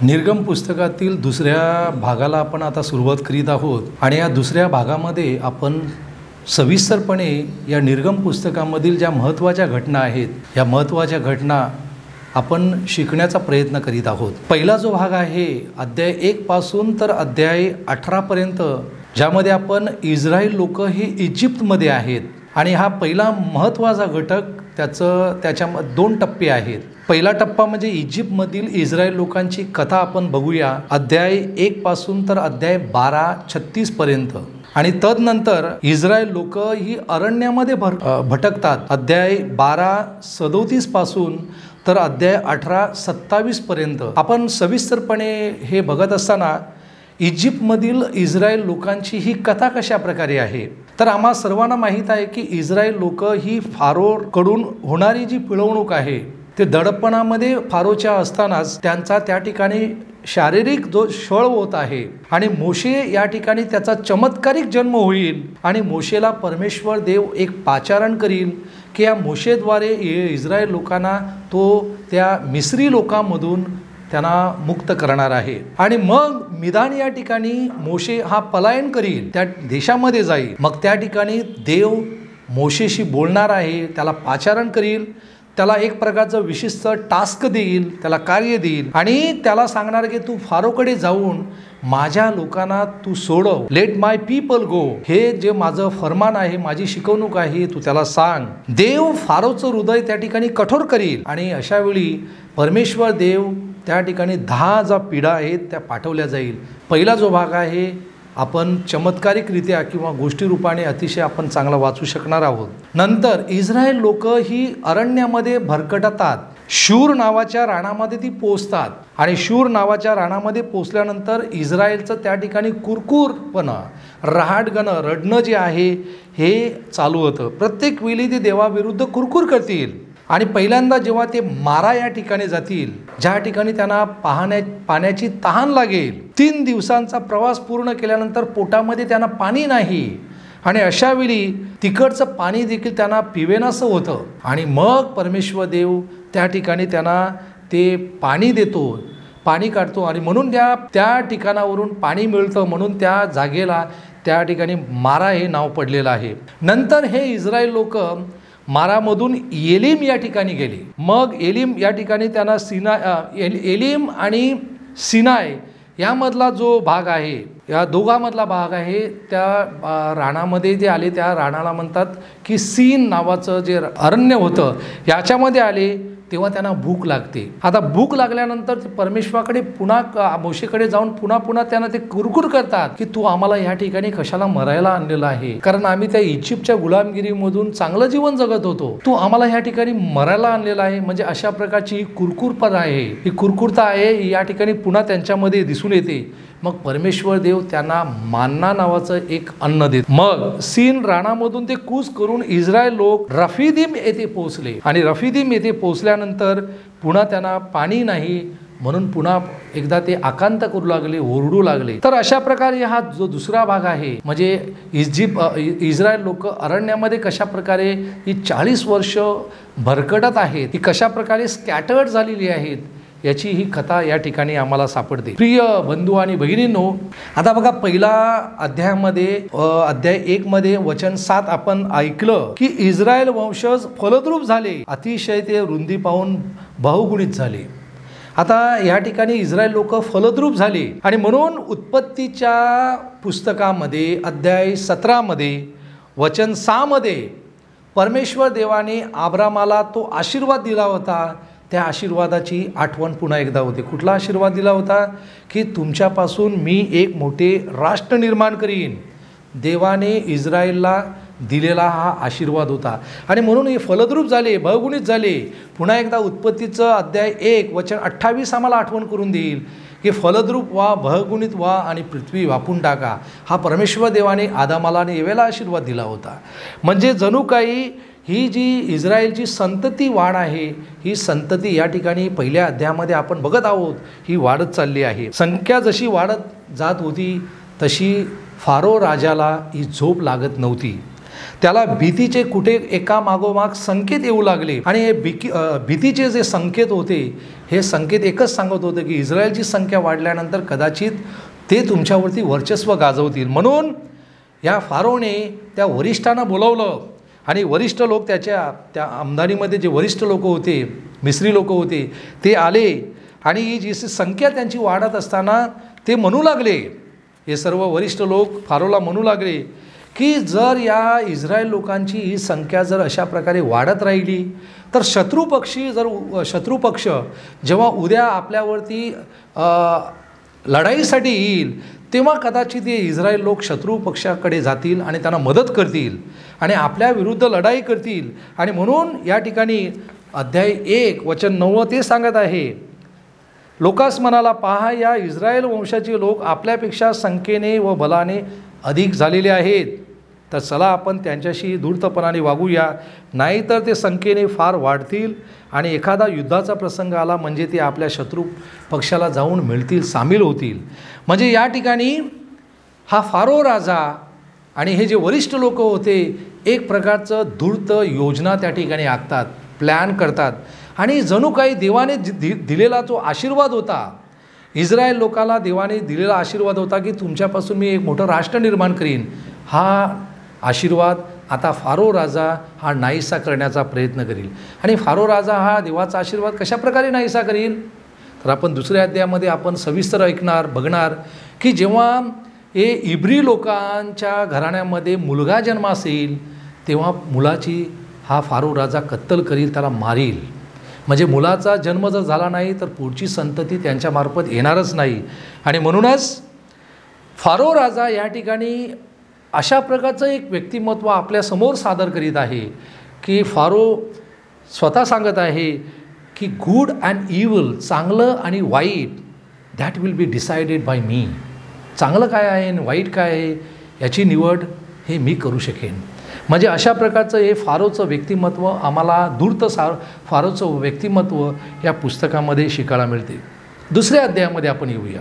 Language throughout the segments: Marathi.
निर्गम पुस्तकातील दुसऱ्या भागाला आपण आता सुरुवात करीत आहोत आणि या दुसऱ्या भागामध्ये आपण सविस्तरपणे या निर्गम पुस्तकामधील ज्या महत्त्वाच्या घटना आहेत या महत्त्वाच्या घटना आपण शिकण्याचा प्रयत्न करीत आहोत। पहिला जो भाग आहे अध्याय 1 पासून तर अध्याय 18 पर्यंत, ज्यामध्ये आपण इस्रायल लोक ही इजिप्तमध्ये आहेत आणि हा पहिला महत्त्वाचा घटक त्याच्या 2 टप्पे आहेत। पहिला टप्पा म्हणजे इजिप्तमधील इस्रायल लोकांची कथा आपण बघूया अध्याय 1 पासून तर अध्याय 12-36 पर्यंत, आणि तदनंतर इस्रायल लोक ही अरण्यामध्ये भटकतात अध्याय 12-37 पासून तर अध्याय 18-27 पर्यंत। आपण सविस्तरपणे हे बघत असताना इजिप्तमधील इस्रायल लोकांची ही कथा कशा प्रकारे आहे, तर आम्हा सर्वांना माहीत आहे की इस्रायल लोक ही फारोकडून होणारी जी पिळवणूक आहे ते दडपणामध्ये फारोच्या असतानाच त्यांचा त्या ठिकाणी शारीरिक जो छळ होत आहे आणि मोशे या ठिकाणी त्याचा चमत्कारिक जन्म होईल आणि मोशेला परमेश्वर देव एक पाचारण करील की या मोशेद्वारे इस्रायल लोकांना तो त्या मिस्री लोकांमधून त्यांना मुक्त करणार आहे। आणि मग मिदान या ठिकाणी मोशे हा पलायन करील, त्या देशामध्ये जाईल। मग त्या ठिकाणी देव मोशेशी बोलणार आहे, त्याला पाचारण करील, त्याला एक प्रकारचं विशिष्ट टास्क देईल, त्याला कार्य देईल आणि त्याला सांगणार की तू फारोकडे जाऊन माझ्या लोकांना तू सोडव, लेट माय पीपल गो, हे जे माझं फरमान आहे, माझी शिकवणूक आहे, तू त्याला सांग। देव फारोचं हृदय त्या ठिकाणी कठोर करील आणि अशा वेळी परमेश्वर देव त्या ठिकाणी 10 ज्या पिढ्या आहेत त्या पाठवल्या जाईल। पहिला जो भाग आहे आपण चमत्कारिकरित्या किंवा गोष्टी रूपाने अतिशय आपण चांगला वाचू शकणार आहोत। नंतर इस्रायल लोक ही अरण्यामध्ये भरकटतात, शूर नावाच्या रानामध्ये ती पोचतात आणि शूर नावाच्या रानामध्ये पोचल्यानंतर इस्रायलचं त्या ठिकाणी कुरकुरपणा, रहाटगणं, रडणं जे आहे हे चालू होतं। प्रत्येक वेळी ते देवाविरुद्ध कुरकुर करतील आणि पहिल्यांदा जेव्हा ते मारा या ठिकाणी जातील, ज्या ठिकाणी त्यांना पाण्याची तहान लागेल, 3 दिवसांचा प्रवास पूर्ण केल्यानंतर पोटामध्ये त्यांना पाणी नाही आणि अशा वेळी तिकडचं पाणी देखील त्यांना पिवेनासं होतं आणि मग परमेश्वर देव त्या ठिकाणी त्यांना ते पाणी देतो, पाणी काढतो आणि म्हणून त्या ठिकाणावरून पाणी मिळतं, म्हणून त्या जागेला त्या ठिकाणी मारा हे नाव पडलेलं आहे। नंतर हे इस्रायल लोक मारामधून एलीम या ठिकाणी गेले। मग एलीम या ठिकाणी त्यांना एलीम आणि सिनाय यामधला जो भाग आहे, या दोघांमधला भाग आहे, त्या राणामध्ये जे आले त्या राणाला म्हणतात की सीन नावाचं जे अरण्य होतं याच्यामध्ये आले तेव्हा त्यांना भूक लागते। आता भूक लागल्यानंतर ते परमेश्वराकडे पुन्हा मोशेकडे जाऊन पुन्हा त्यांना ते कुरकुर करतात की तू आम्हाला या ठिकाणी कशाला मरायला आणलेलं आहे, कारण आम्ही त्या इजिप्तच्या गुलामगिरीमधून चांगलं जीवन जगत होतो, तू आम्हाला या ठिकाणी मरायला आणलेलं आहे। म्हणजे अशा प्रकारची ही कुरकुरपणा आहे, ही कुरकुरता आहे या ठिकाणी पुन्हा त्यांच्यामध्ये दिसून येते। मग परमेश्वर देव त्यांना मान्ना नावाचं एक अन्न देत। मग सीन राणामधून ते कूच करून इस्रायल लोक रफिदीम येथे पोहोचले आणि रफिदीम येथे पोहोचल्यानंतर पुन्हा त्यांना पाणी नाही म्हणून पुन्हा एकदा ते आकांत करू लागले, ओरडू लागले। तर अशा प्रकारे हा जो दुसरा भाग आहे म्हणजे इस्रायल लोक अरण्यामध्ये कशा प्रकारे ही 40 वर्ष भरकटत आहेत, ही कशा प्रकारे स्कॅटर्ड झालेली आहेत याची ही कथा या ठिकाणी आम्हाला सापडते। प्रिय बंधू आणि भगिनींनो, आता बघा पहिला अध्यायामध्ये अध्याय 1 मध्ये वचन 7 आपण ऐकलं की इस्रायल वंशज फलद्रूप झाले, अतिशय ते वृद्धी पाहून बहुगुणित झाले। आता या ठिकाणी इस्रायल लोक फलद्रूप झाले आणि म्हणून उत्पत्तीच्या पुस्तकामध्ये अध्याय 17 मध्ये वचन 6 मध्ये परमेश्वर देवाने अब्रामाला तो आशीर्वाद दिला होता, त्या आशीर्वादाची आठवण पुन्हा एकदा होते। कुठला आशीर्वाद दिला होता की तुमच्यापासून मी एक मोठे राष्ट्र निर्माण करीन। देवाने इस्रायलला दिलेला हा आशीर्वाद होता आणि म्हणून हे फलद्रूप झाले, बहुगुणित झाले। पुन्हा एकदा उत्पत्तीचं अध्याय 1 वचन 28 आम्हाला आठवण करून देईल की फलद्रूप व्हा, बहुगुणित व्हा आणि पृथ्वी व्यापून टाका। हा परमेश्वर देवाने आदामाला आणि एवेला आशीर्वाद दिला होता। म्हणजे जणू काही ही जी इस्रायलची संतती वाढ आहे, ही संतती या ठिकाणी पहिल्या अध्यायामध्ये आपण बघत आहोत, ही वाढत चालली आहे. संख्या जशी वाढत जात होती तशी फारो राजाला ही झोप लागत नव्हती. त्याला भीतीचे कुठे एका मागोमाग संकेत येऊ लागले आणि हे भीतीचे जे संकेत होते, हे संकेत एकच सांगत होते की इस्रायलची संख्या वाढल्यानंतर कदाचित ते तुमच्यावरती वर्चस्व गाजवतील. म्हणून या फारोने त्या वरिष्ठांना बोलवलं आणि वरिष्ठ लोक त्या आमदानीमध्ये जे वरिष्ठ लोक होते, मिस्री लोक होते, ते आले आणि ही जी संख्या त्यांची वाढत असताना ते म्हणू लागले, हे सर्व वरिष्ठ लोक फारोला म्हणू लागले की जर या इस्रायल लोकांची ही संख्या जर अशा प्रकारे वाढत राहिली तर शत्रू पक्ष जेव्हा उद्या आपल्यावरती लढाईसाठी येईल तेव्हा कदाचित हे इस्रायल लोक शत्रू पक्षाकडे जातील आणि त्यांना मदत करतील आणि आपल्या विरुद्ध लढाई करतील. आणि म्हणून या ठिकाणी अध्याय 1 वचन 9 ते सांगत आहे, लोकास म्हणाला, पहा या इस्रायल वंशाचे लोक आपल्यापेक्षा संख्येने व बलाने अधिक झालेले आहेत, तर चला आपण त्यांच्याशी धूर्तपणाने वागूया, नाहीतर ते संख्येने फार वाढतील आणि एखादा युद्धाचा प्रसंग आला म्हणजे ते आपल्या शत्रू पक्षाला जाऊन मिळतील, सामील होतील. म्हणजे या ठिकाणी हा फारो राजा आणि हे जे वरिष्ठ लोक होते एक प्रकारचं धूर्त योजना त्या ठिकाणी आखतात, प्लॅन करतात आणि जणू काही देवाने दिलेला तो आशीर्वाद होता, इस्रायल लोकाला देवाने दिलेला आशीर्वाद होता की तुमच्यापासून मी एक मोठं राष्ट्र निर्माण करीन. हा आशीर्वाद आता फारो राजा हा नाहीसा करण्याचा प्रयत्न करील. आणि फारो राजा हा देवाचा आशीर्वाद कशा प्रकारे नाहीसा करील, तर आपण दुसऱ्या अध्यायामध्ये आपण सविस्तर बघणार की जेव्हा हे इब्री लोकांच्या घराण्यामध्ये मुलगा जन्मास येईल तेव्हा मुलाची हा फारो राजा कत्तल करील, त्याला मारील. म्हणजे मुलाचा जन्म जर झाला नाही तर पुढची संतती त्यांच्यामार्फत येणारच नाही. आणि म्हणूनच फारो राजा या ठिकाणी अशा प्रकारचं एक व्यक्तिमत्व आपल्यासमोर सादर करीत आहे की फारो स्वतः सांगत आहे की गुड अँड इव्हिल, चांगलं आणि वाईट, that will be decided by me. चांगलं काय आहे आणि वाईट काय आहे याची निवड हे मी करू शकेन. म्हणजे अशा प्रकारचं हे फारोचं व्यक्तिमत्व आम्हाला फारोचं व्यक्तिमत्व या पुस्तकामध्ये शिकायला मिळते. दुसऱ्या अध्यायामध्ये आपण येऊया.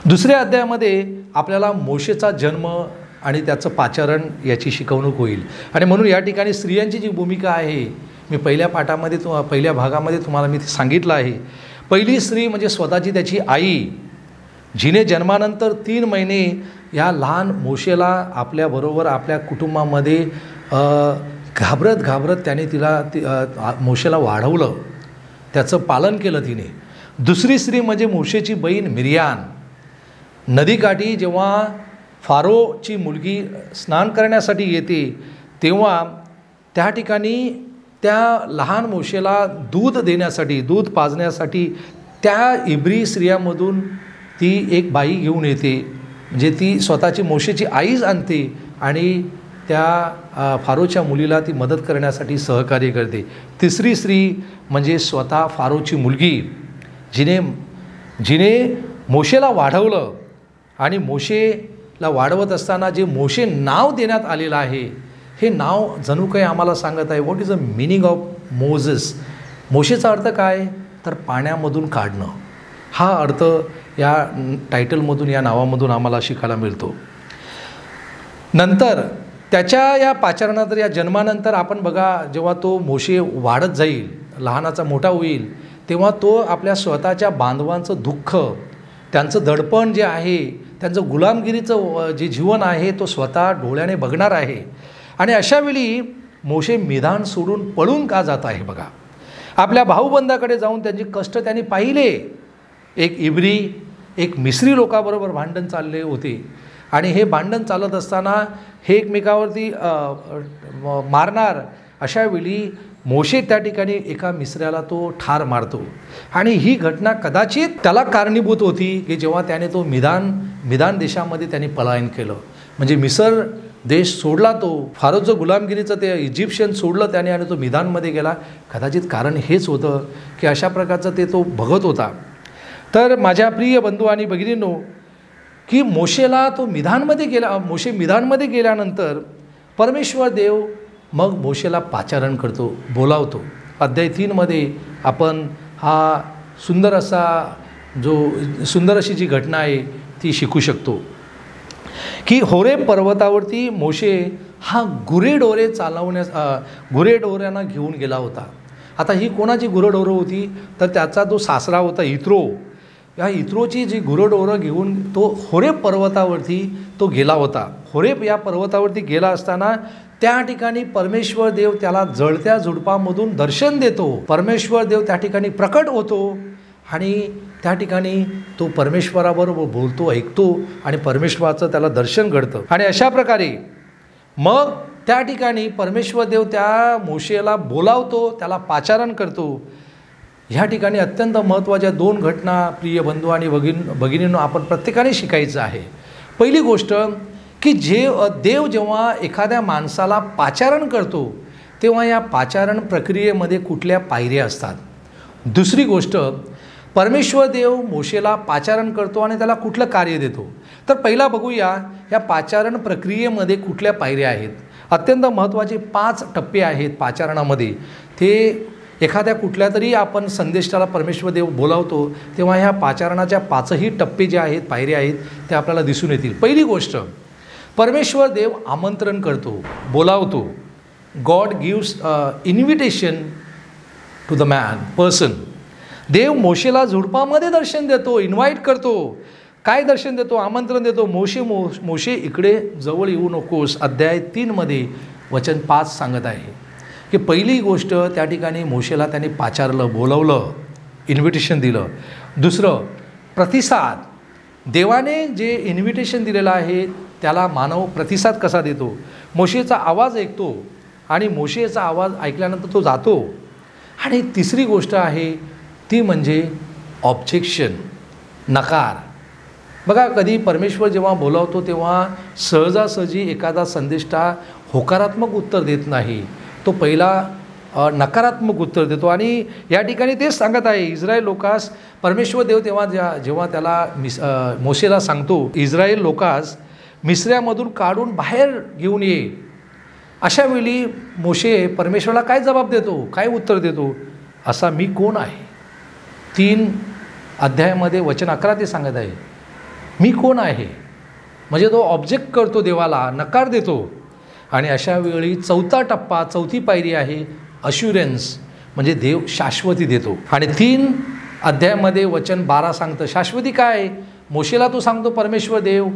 दुसऱ्या अध्यायामध्ये आपल्याला मोशेचा जन्म आणि त्याचं पाचारण याची शिकवणूक होईल. आणि म्हणून या ठिकाणी स्त्रियांची जी भूमिका आहे मी पहिल्या भागामध्ये तुम्हाला मी सांगितलं आहे. पहिली स्त्री म्हणजे स्वतःची त्याची आई, जिने जन्मानंतर 3 महिने या लहान मोशेला आपल्याबरोबर आपल्या कुटुंबामध्ये घाबरत त्याने मोशेला वाढवलं, त्याचं पालन केलं तिने. दुसरी स्त्री म्हणजे मोशेची बहीण मिरियाम. नदीकाठी जेव्हा फारोची मुलगी स्नान करण्यासाठी येते तेव्हा त्या ठिकाणी त्या लहान मोशेला दूध पाजण्यासाठी त्या इब्री स्त्रियामधून ती एक बाई घेऊन येते. म्हणजे ती स्वतःची मोशेची आईच आणते आणि त्या फारोच्या मुलीला ती मदत करण्यासाठी सहकार्य करते. तिसरी स्त्री म्हणजे स्वतः फारोची मुलगी, जिने मोशेला वाढवलं आणि मोशेला वाढवत असताना जे मोशे नाव देण्यात आलेलं आहे, हे नाव जणू काही आम्हाला सांगत आहे what is the meaning of Moses. मोशेचा अर्थ काय, तर पाण्यामधून काढणं. हा अर्थ या टायटलमधून, या नावामधून आम्हाला शिकायला मिळतो. नंतर त्याच्या या पाचारणानंतर, या जन्मानंतर आपण बघा, जेव्हा तो मोशे वाढत जाईल, लहानाचा मोठा होईल, तेव्हा तो आपल्या स्वतःच्या बांधवांचं दुःख, त्यांचं दडपण जे आहे, त्यांचं गुलामगिरीचं जे जीवन आहे तो स्वतः डोळ्याने बघणार आहे. आणि अशावेळी मोशे मैदान सोडून पळून का जात आहे बघा. आपल्या भाऊबंदाकडे जाऊन त्यांचे कष्ट त्यांनी पाहिले. एक इब्री, एक मिस्री लोकांबरोबर भांडण चालले होते आणि हे भांडण चालत असताना हे एकमेकावरती मारणार. अशावेळी मोशे त्या ठिकाणी एका मिस्र्याला तो ठार मारतो आणि ही घटना कदाचित त्याला कारणीभूत होती की जेव्हा त्याने तो मिदान देशामध्ये त्याने पलायन केलं. म्हणजे मिसर देश सोडला, तो फारोचं गुलामगिरीचं ते इजिप्शियन सोडलं त्याने आणि तो मिदानमध्ये गेला. कदाचित कारण हेच होतं की अशा प्रकारचं तो बघत होता. तर माझ्या प्रिय बंधू आणि भगिनींनो, की मोशे मिदानमध्ये गेल्यानंतर परमेश्वर देव मग मोशेला पाचारण करतो, बोलावतो. अध्याय 3मध्ये आपण हा सुंदर अशी जी घटना आहे ती शिकू शकतो की होरेब पर्वतावरती मोशे हा गुरेढोऱ्यांना घेऊन गेला होता. आता ही कोणाची गुरेढोरं होती तर त्याचा जो सासरा होता इत्रो, या इत्रोची जी गुरेढोरं घेऊन तो होरेब पर्वतावरती तो गेला होता. होरेब या पर्वतावरती गेला असताना त्या ठिकाणी परमेश्वर देव त्याला जळत्या झुडपामधून दर्शन देतो. परमेश्वर देव त्या ठिकाणी प्रकट होतो आणि त्या ठिकाणी तो परमेश्वराबरोबर बोलतो, ऐकतो आणि परमेश्वराचं त्याला दर्शन घडतं. आणि अशा प्रकारे मग त्या ठिकाणी परमेश्वर देव त्या मोशेला बोलावतो, त्याला पाचारण करतो. ह्या ठिकाणी अत्यंत महत्त्वाच्या 2 घटना प्रिय बंधू आणि भगिनींनो आपण प्रत्येकाने शिकायचं आहे. पहिली गोष्ट की देव जेव्हा एखाद्या माणसाला पाचारण करतो तेव्हा या पाचारण प्रक्रियेमध्ये कुठल्या पायऱ्या असतात. दुसरी गोष्ट, परमेश्वर देव मोशेला पाचारण करतो आणि त्याला कुठलं कार्य देतो. तर पहिला बघूया या पाचारण प्रक्रियेमध्ये कुठल्या पायऱ्या आहेत. अत्यंत महत्त्वाचे 5 टप्पे आहेत पाचारणामध्ये. ते एखाद्या कुठल्या तरी आपण संदेशाला परमेश्वर देव बोलावतो तेव्हा ह्या पाचारणाच्या 5ही टप्पे जे आहेत, पायऱ्या आहेत, ते आपल्याला दिसून येतील. पहिली गोष्ट, परमेश्वर देव आमंत्रण करतो, बोलावतो. God gives invitation to the person. देव मोशेला झुडपामध्ये दर्शन देतो, इन्व्हाइट करतो. काय दर्शन देतो? आमंत्रण देतो. मोशे इकडे जवळ येऊ नकोस. अध्याय 3मध्ये वचन 5 सांगत आहे की पहिली गोष्ट त्या ठिकाणी मोशेला त्याने पाचारलं, बोलवलं, इन्व्हिटेशन दिलं. दुसरं, प्रतिसाद. देवाने जे इन्व्हिटेशन दिलेलं आहे त्याला मानव प्रतिसाद कसा देतो? मोशेचा आवाज ऐकतो आणि मोशेचा आवाज ऐकल्यानंतर तो जातो. आणि तिसरी गोष्ट आहे ती म्हणजे ऑब्जेक्शन, नकार. बघा, कधी परमेश्वर जेव्हा बोलावतो तेव्हा सहजासहजी एखादा संदेष्टा होकारात्मक उत्तर देत नाही, तो पहिला नकारात्मक उत्तर देतो. आणि या ठिकाणी तेच सांगत आहे इस्रायल लोकास. परमेश्वर देव जेव्हा त्याला मोशेला सांगतो, इस्रायल लोकास मिस्र्यामधून काढून बाहेर घेऊन ये, अशावेळी मोशे परमेश्वराला काय जबाब देतो, काय उत्तर देतो? असा मी कोण आहे. 3 अध्यायामध्ये वचन 11 ते सांगत आहे मी कोण आहे. म्हणजे तो ऑब्जेक्ट करतो, देवाला नकार देतो. आणि अशावेळी 4था टप्पा, 4थी पायरी आहे अश्युरन्स, म्हणजे देव शाश्वती देतो. आणि 3 अध्यायामध्ये वचन 12 सांगतं शाश्वती काय. मोशेला तो सांगतो परमेश्वर देव,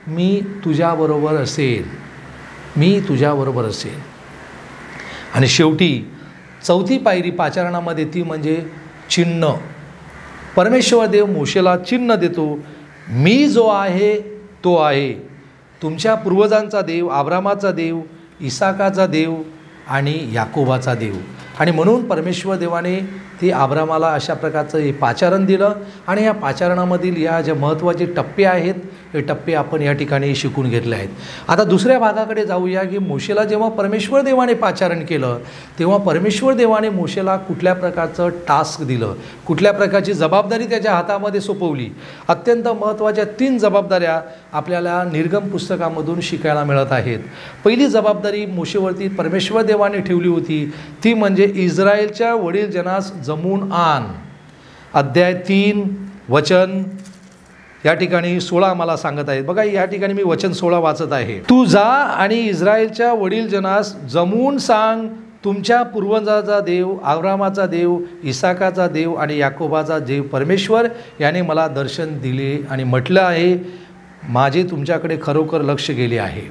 मी तुझ्याबरोबर असेल, मी तुझ्याबरोबर असेल. आणि शेवटी 4थी पायरी पाचारणामध्ये ती म्हणजे चिन्ह. परमेश्वर देव मोशेला चिन्ह देतो, मी जो आहे तो आहे, तुमच्या पूर्वजांचा देव, अब्रामाचा देव, इसाकाचा देव आणि याकोबाचा देव. आणि म्हणून परमेश्वर देवाने ते अब्रामाला अशा प्रकारचं हे पाचारण दिलं. आणि या पाचारणामधील या ज्या महत्त्वाचे टप्पे आहेत हे टप्पे आपण या ठिकाणी शिकून घेतले आहेत. आता दुसऱ्या भागाकडे जाऊया की मोशेला जेव्हा परमेश्वर देवाने पाचारण केलं तेव्हा परमेश्वर देवाने मोशेला कुठल्या प्रकारचं टास्क दिलं, कुठल्या प्रकारची जबाबदारी त्याच्या हातामध्ये सोपवली. अत्यंत महत्त्वाच्या 3 जबाबदाऱ्या आपल्याला निर्गम पुस्तकामधून शिकायला मिळत आहेत. पहिली जबाबदारी मोशेवरती परमेश्वर देवाने ठेवली होती ती म्हणजे इस्रायलच्या वडील जनास जमवून आण. अध्याय 3 वचन या ठिकाणी 16 मला सांगत आहेत. बघा, या ठिकाणी मी वचन 16 वाचत आहे. तू जा आणि इस्रायलच्या वडील जनास जमवून सांग, तुमच्या पूर्वजाचा देव, अब्रामाचा देव, इसाकाचा देव आणि याकोबाचा देव परमेश्वर याने मला दर्शन दिले आणि म्हटलं आहे, माझे तुमच्याकडे खरोखर लक्ष गेले आहे.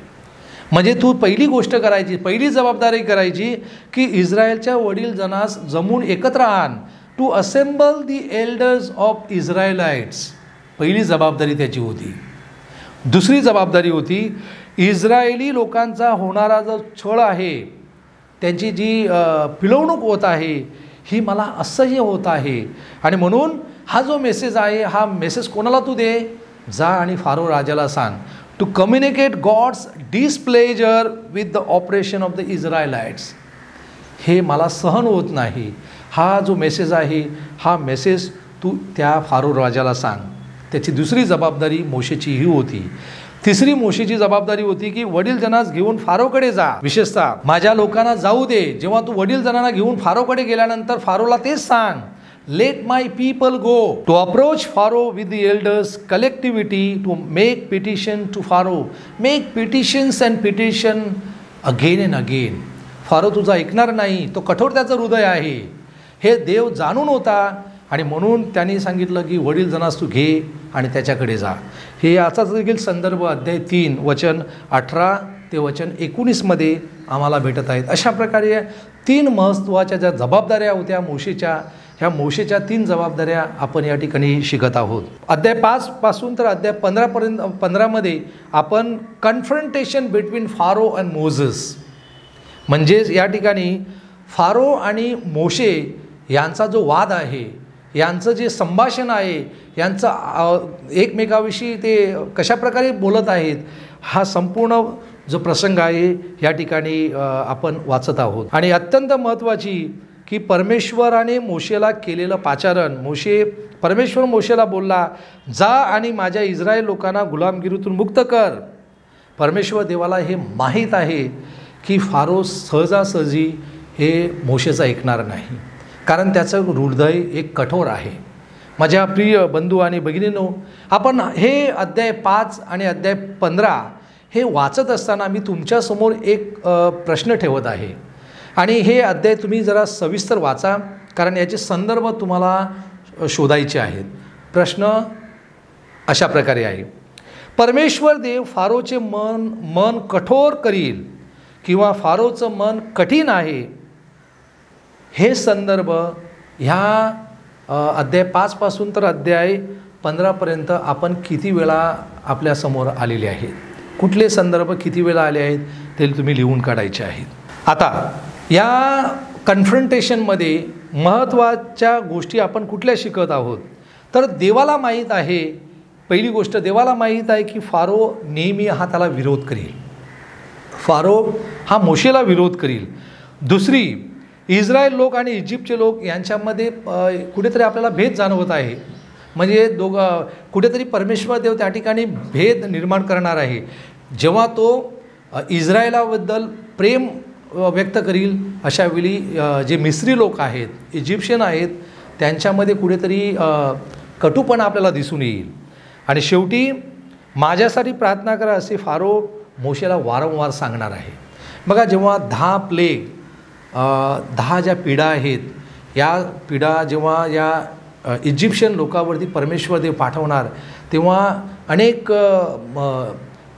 म्हणजे तू पहिली गोष्ट करायची, पहिली जबाबदारी करायची की इस्रायलच्या वडील जनास जमून एकत्र आण. To assemble the elders of Israelites. पहिली जबाबदारी त्याची होती. दुसरी जबाबदारी होती इस्रायली लोकांचा होणारा जो छळ आहे, त्यांची जी पिळवणूक होत आहे, ही मला असह्य होत आहे. आणि म्हणून हा जो मेसेज आहे, हा मेसेज कोणाला तू दे? जा आणि फारो राजाला सांग, to communicate God's displeasure with the operation of the Israelites. हे मला सहन होत नाही. हा जो मेसेज आहे, हा मेसेज तू त्या फारो राजाला सांग. त्याची दुसरी जबाबदारी मोशेची ही होती. तिसरी मोशेची जबाबदारी होती की वडील जनास घेऊन फारोकडे जा. विशेषतः माझ्या लोकांना जाऊ दे. जेव्हा तू वडील जनांना घेऊन फारोकडे गेल्यानंतर फारोला तेच सांग, let my people go to approach Pharaoh with the elders collectivity to make petition to Pharaoh. Make petitions and petition again and again. Pharaoh तुझा ऐकणार नाही, तो कठोर त्याचं हृदय आहे, हे देव जाणून होता. आणि म्हणून त्यांनी सांगितलं की वडील जनास तू घे आणि त्याच्याकडे जा. हे याचाच देखील संदर्भ अध्याय 3 वचन 18 ते वचन 19 आम्हाला भेटत आहेत. अशा प्रकारे 3 महत्त्वाच्या ज्या जबाबदाऱ्या होत्या मोशेच्या, ह्या मोशेच्या 3 जबाबदाऱ्या आपण या ठिकाणी शिकत आहोत. अध्याय 5 पासून तर अध्याय 15 आपण confrontation between pharaoh and Moses, म्हणजेच या ठिकाणी फारो आणि मोशे यांचा जो वाद आहे, यांचं जे संभाषण आहे, यांचं एकमेकाविषयी ते कशाप्रकारे बोलत आहेत, हा संपूर्ण जो प्रसंग आहे या ठिकाणी आपण वाचत आहोत. आणि अत्यंत महत्त्वाची की परमेश्वराने मोशेला केलेलं पाचारण. परमेश्वर मोशेला बोलला, जा आणि माझ्या इस्रायल लोकांना गुलामगिरीतून मुक्त कर. परमेश्वर देवाला हे माहीत आहे की फारो सहजासहजी हे मोशेचं ऐकणार नाही, कारण त्याचं हृदय एक कठोर आहे. माझ्या प्रिय बंधू आणि भगिनींनो, आपण हे अध्याय 5 आणि अध्याय 15 हे वाचत असताना मी तुमच्यासमोर एक प्रश्न ठेवत आहे. आणि हे अध्याय तुम्ही जरा सविस्तर वाचा, कारण याचे संदर्भ तुम्हाला शोधायचे आहेत. प्रश्न अशा प्रकारे आहे, परमेश्वर देव फारोचे मन कठोर करील किंवा फारोचं मन कठीण आहे, हे संदर्भ ह्या अध्याय 5 पासून तर अध्याय 15 आपण किती वेळा आपल्यासमोर आलेले आहेत. कुठले संदर्भ किती वेळा आले आहेत ते तुम्ही लिहून काढायचे आहेत. आता या कन्फ्रंटेशनमध्ये महत्त्वाच्या गोष्टी आपण कुठल्या शिकत आहोत, तर देवाला माहीत आहे. पहिली गोष्ट, देवाला माहीत आहे की फारो नेहमी हा त्याला विरोध करील, फारो हा मोशेला विरोध करील. दुसरी, इस्रायल लोक आणि इजिप्तचे लोक यांच्यामध्ये कुठेतरी आपल्याला भेद जाणवत आहे. म्हणजे कुठेतरी परमेश्वर देव त्या ठिकाणी भेद निर्माण करणार आहे. जेव्हा तो इस्रायलाबद्दल प्रेम व्यक्त करील, अशावेळी जे मिस्री लोक आहेत, इजिप्शियन आहेत, त्यांच्यामध्ये कुठेतरी कटुपणा आपल्याला दिसून येईल. आणि शेवटी माझ्यासाठी प्रार्थना करा असे फारो मोशेला वारंवार सांगणार आहे. बघा, जेव्हा 10 प्लेग 10 ज्या पिढा आहेत, या पिढा जेव्हा या इजिप्शियन लोकांवरती परमेश्वर देव पाठवणार, तेव्हा अनेक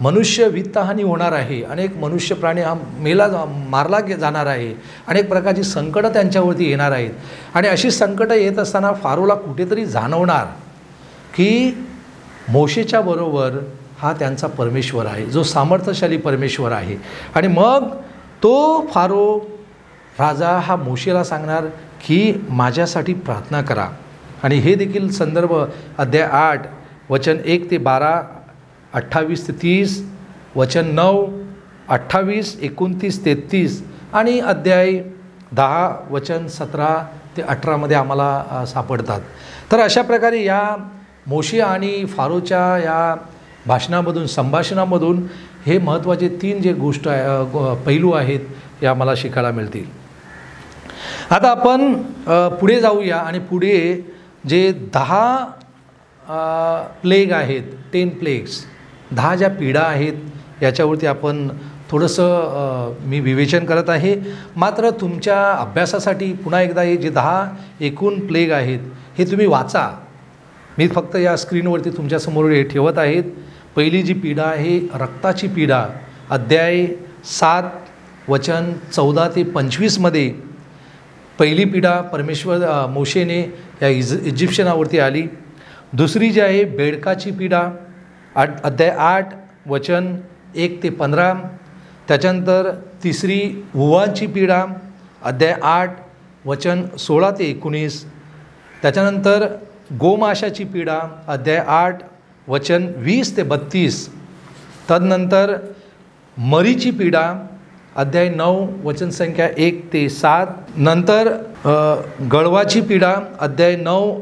मनुष्य वित्तहानी होणार आहे, अनेक मनुष्य प्राणी मारला जाणार आहे, अनेक प्रकारची संकटं त्यांच्यावरती येणार आहेत. आणि अशी संकटं येत असताना फारोला कुठेतरी जाणवणार की मोशेच्या बरोबर हा त्यांचा परमेश्वर आहे, जो सामर्थ्यशाली परमेश्वर आहे. आणि मग तो फारो राजा हा मोशेला सांगणार की माझ्यासाठी प्रार्थना करा. आणि हे देखील संदर्भ अध्याय 8 वचन 1 ते 12, 28 ते 30, वचन 9, 28, 29, 33 आणि अध्याय 10 वचन 17 ते 18 आम्हाला सापडतात. तर अशा प्रकारे या मोशे आणि फारोच्या या भाषणामधून, संभाषणामधून हे महत्त्वाचे 3 जे पैलू आहेत हे आम्हाला शिकायला मिळतील. आता आपण पुढे जाऊया आणि पुढे जे 10 प्लेग आहेत, 10 प्लेग्स, 10 ज्या पिढा आहेत, याच्यावरती आपण थोडंसं मी विवेचन करत आहे. मात्र तुमच्या अभ्यासासाठी पुन्हा एकदा हे जे 10 एकूण प्लेग आहेत हे तुम्ही वाचा. मी फक्त या स्क्रीनवरती तुमच्यासमोर हे ठेवत आहेत. पहिली जी पिढा आहे रक्ताची पिढा, अध्याय 7 वचन 14 ते 25 पहिली पिढा मोशेने या इजिप्शियनावरती आली. दुसरी जी आहे बेडकाची पिढा, अध्याय 8 वचन 1 ते 15. त्याच्यानंतर तिसरी हुवांची पिढा, अध्याय 8 वचन 16 ते 19. त्याच्यानंतर गोमाशाची पिढा, अध्याय 8 वचन 20 ते 32. तदनंतर मरीची पिढा, अध्याय 9 वचन संख्या 1 ते 7. नंतर गळवाची पिढा, अध्याय 9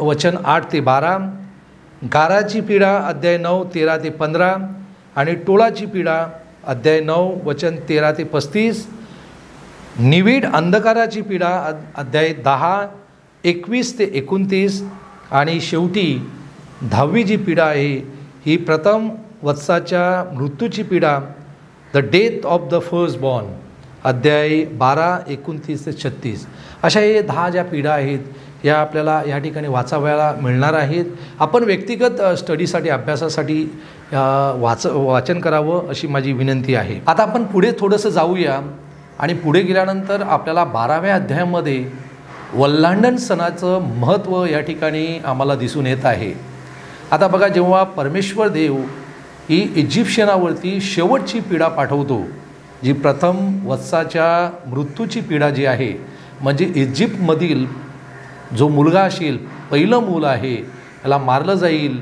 वचन 8 ते 12. गाराची पीडा अध्याय 9 13 ते 15 आणि टोळाची पीडा अध्याय 9 वचन 13 ते 35, निविड अंधकाराची पीडा अध्याय 10 21 ते 29 आणि शेवटी 10वी जी पीडा आहे ही प्रथम वत्साच्या मृत्यूची पीडा, the death of the first born अध्याय 12 29 ते 36. अशा हे 10 ज्या पीडा आहेत या आपल्याला या ठिकाणी वाचाव्याला मिळणार आहेत. आपण व्यक्तिगत स्टडीसाठी अभ्यासासाठी वाचन करावं अशी माझी विनंती आहे. आता आपण पुढे थोडंसं जाऊया आणि पुढे गेल्यानंतर आपल्याला 12व्या अध्यायामध्ये वल्हांडण सणाचं महत्त्व या ठिकाणी आम्हाला दिसून येत आहे. आता बघा, जेव्हा परमेश्वर देव ही इजिप्शियनावरती शेवटची पीडा पाठवतो, जी प्रथम वत्साच्या मृत्यूची पीडा जी आहे, म्हणजे इजिप्तमधील जो मुलगा असेल, पहिलं मूल आहे, त्याला मारलं जाईल.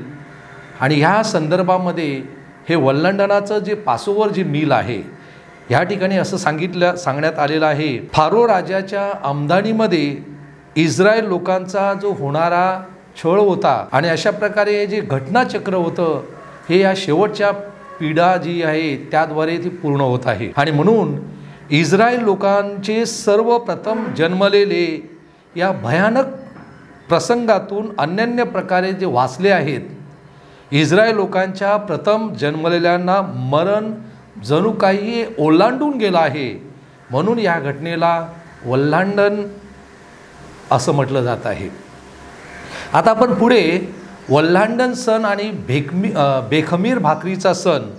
आणि ह्या संदर्भामध्ये हे वल्हांडणाचं जे पासोवर जे मील आहे, ह्या ठिकाणी असं सांगण्यात आलेलं आहे, फारो राजाच्या आमदानीमध्ये इस्रायल लोकांचा जो होणारा छळ होता आणि अशा प्रकारे जे घटनाचक्र होतं हे या शेवटच्या पीडा जी आहे त्याद्वारे ती पूर्ण होत आहे. आणि म्हणून इस्रायल लोकांचे सर्वप्रथम जन्मलेले या भयानक प्रसंगातून अनन्य प्रकारे जे वाचले आहेत, इस्रायल लोकांच्या प्रथम जन्मलेल्यांना मरण जणू काही ओलांडून गेलं आहे. म्हणून या घटनेला वल्हांडण असं म्हटलं जात आहे. आता आपण पुढे वल्हांडण सण आणि बेखमीर भाकरीचा सण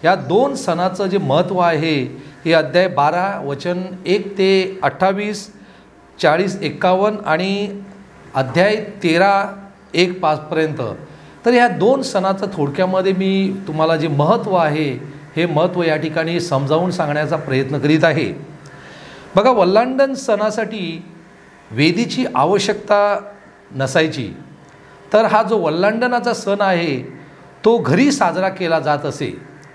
या 2 सणाचं जे महत्त्व आहे हे अध्याय 12 वचन 1 ते 28, 40 51 आणि अध्याय 13 1 5 पर्यंत. तर ह्या 2 सणाचं थोडक्यामध्ये मी तुम्हाला जे महत्त्व आहे हे महत्त्व या ठिकाणी समजावून सांगण्याचा प्रयत्न करीत आहे. बघा, वल्हांडण सणासाठी वेदीची आवश्यकता नसायची. तर हा जो वल्हांडणाचा सण आहे तो घरी साजरा केला जात असे.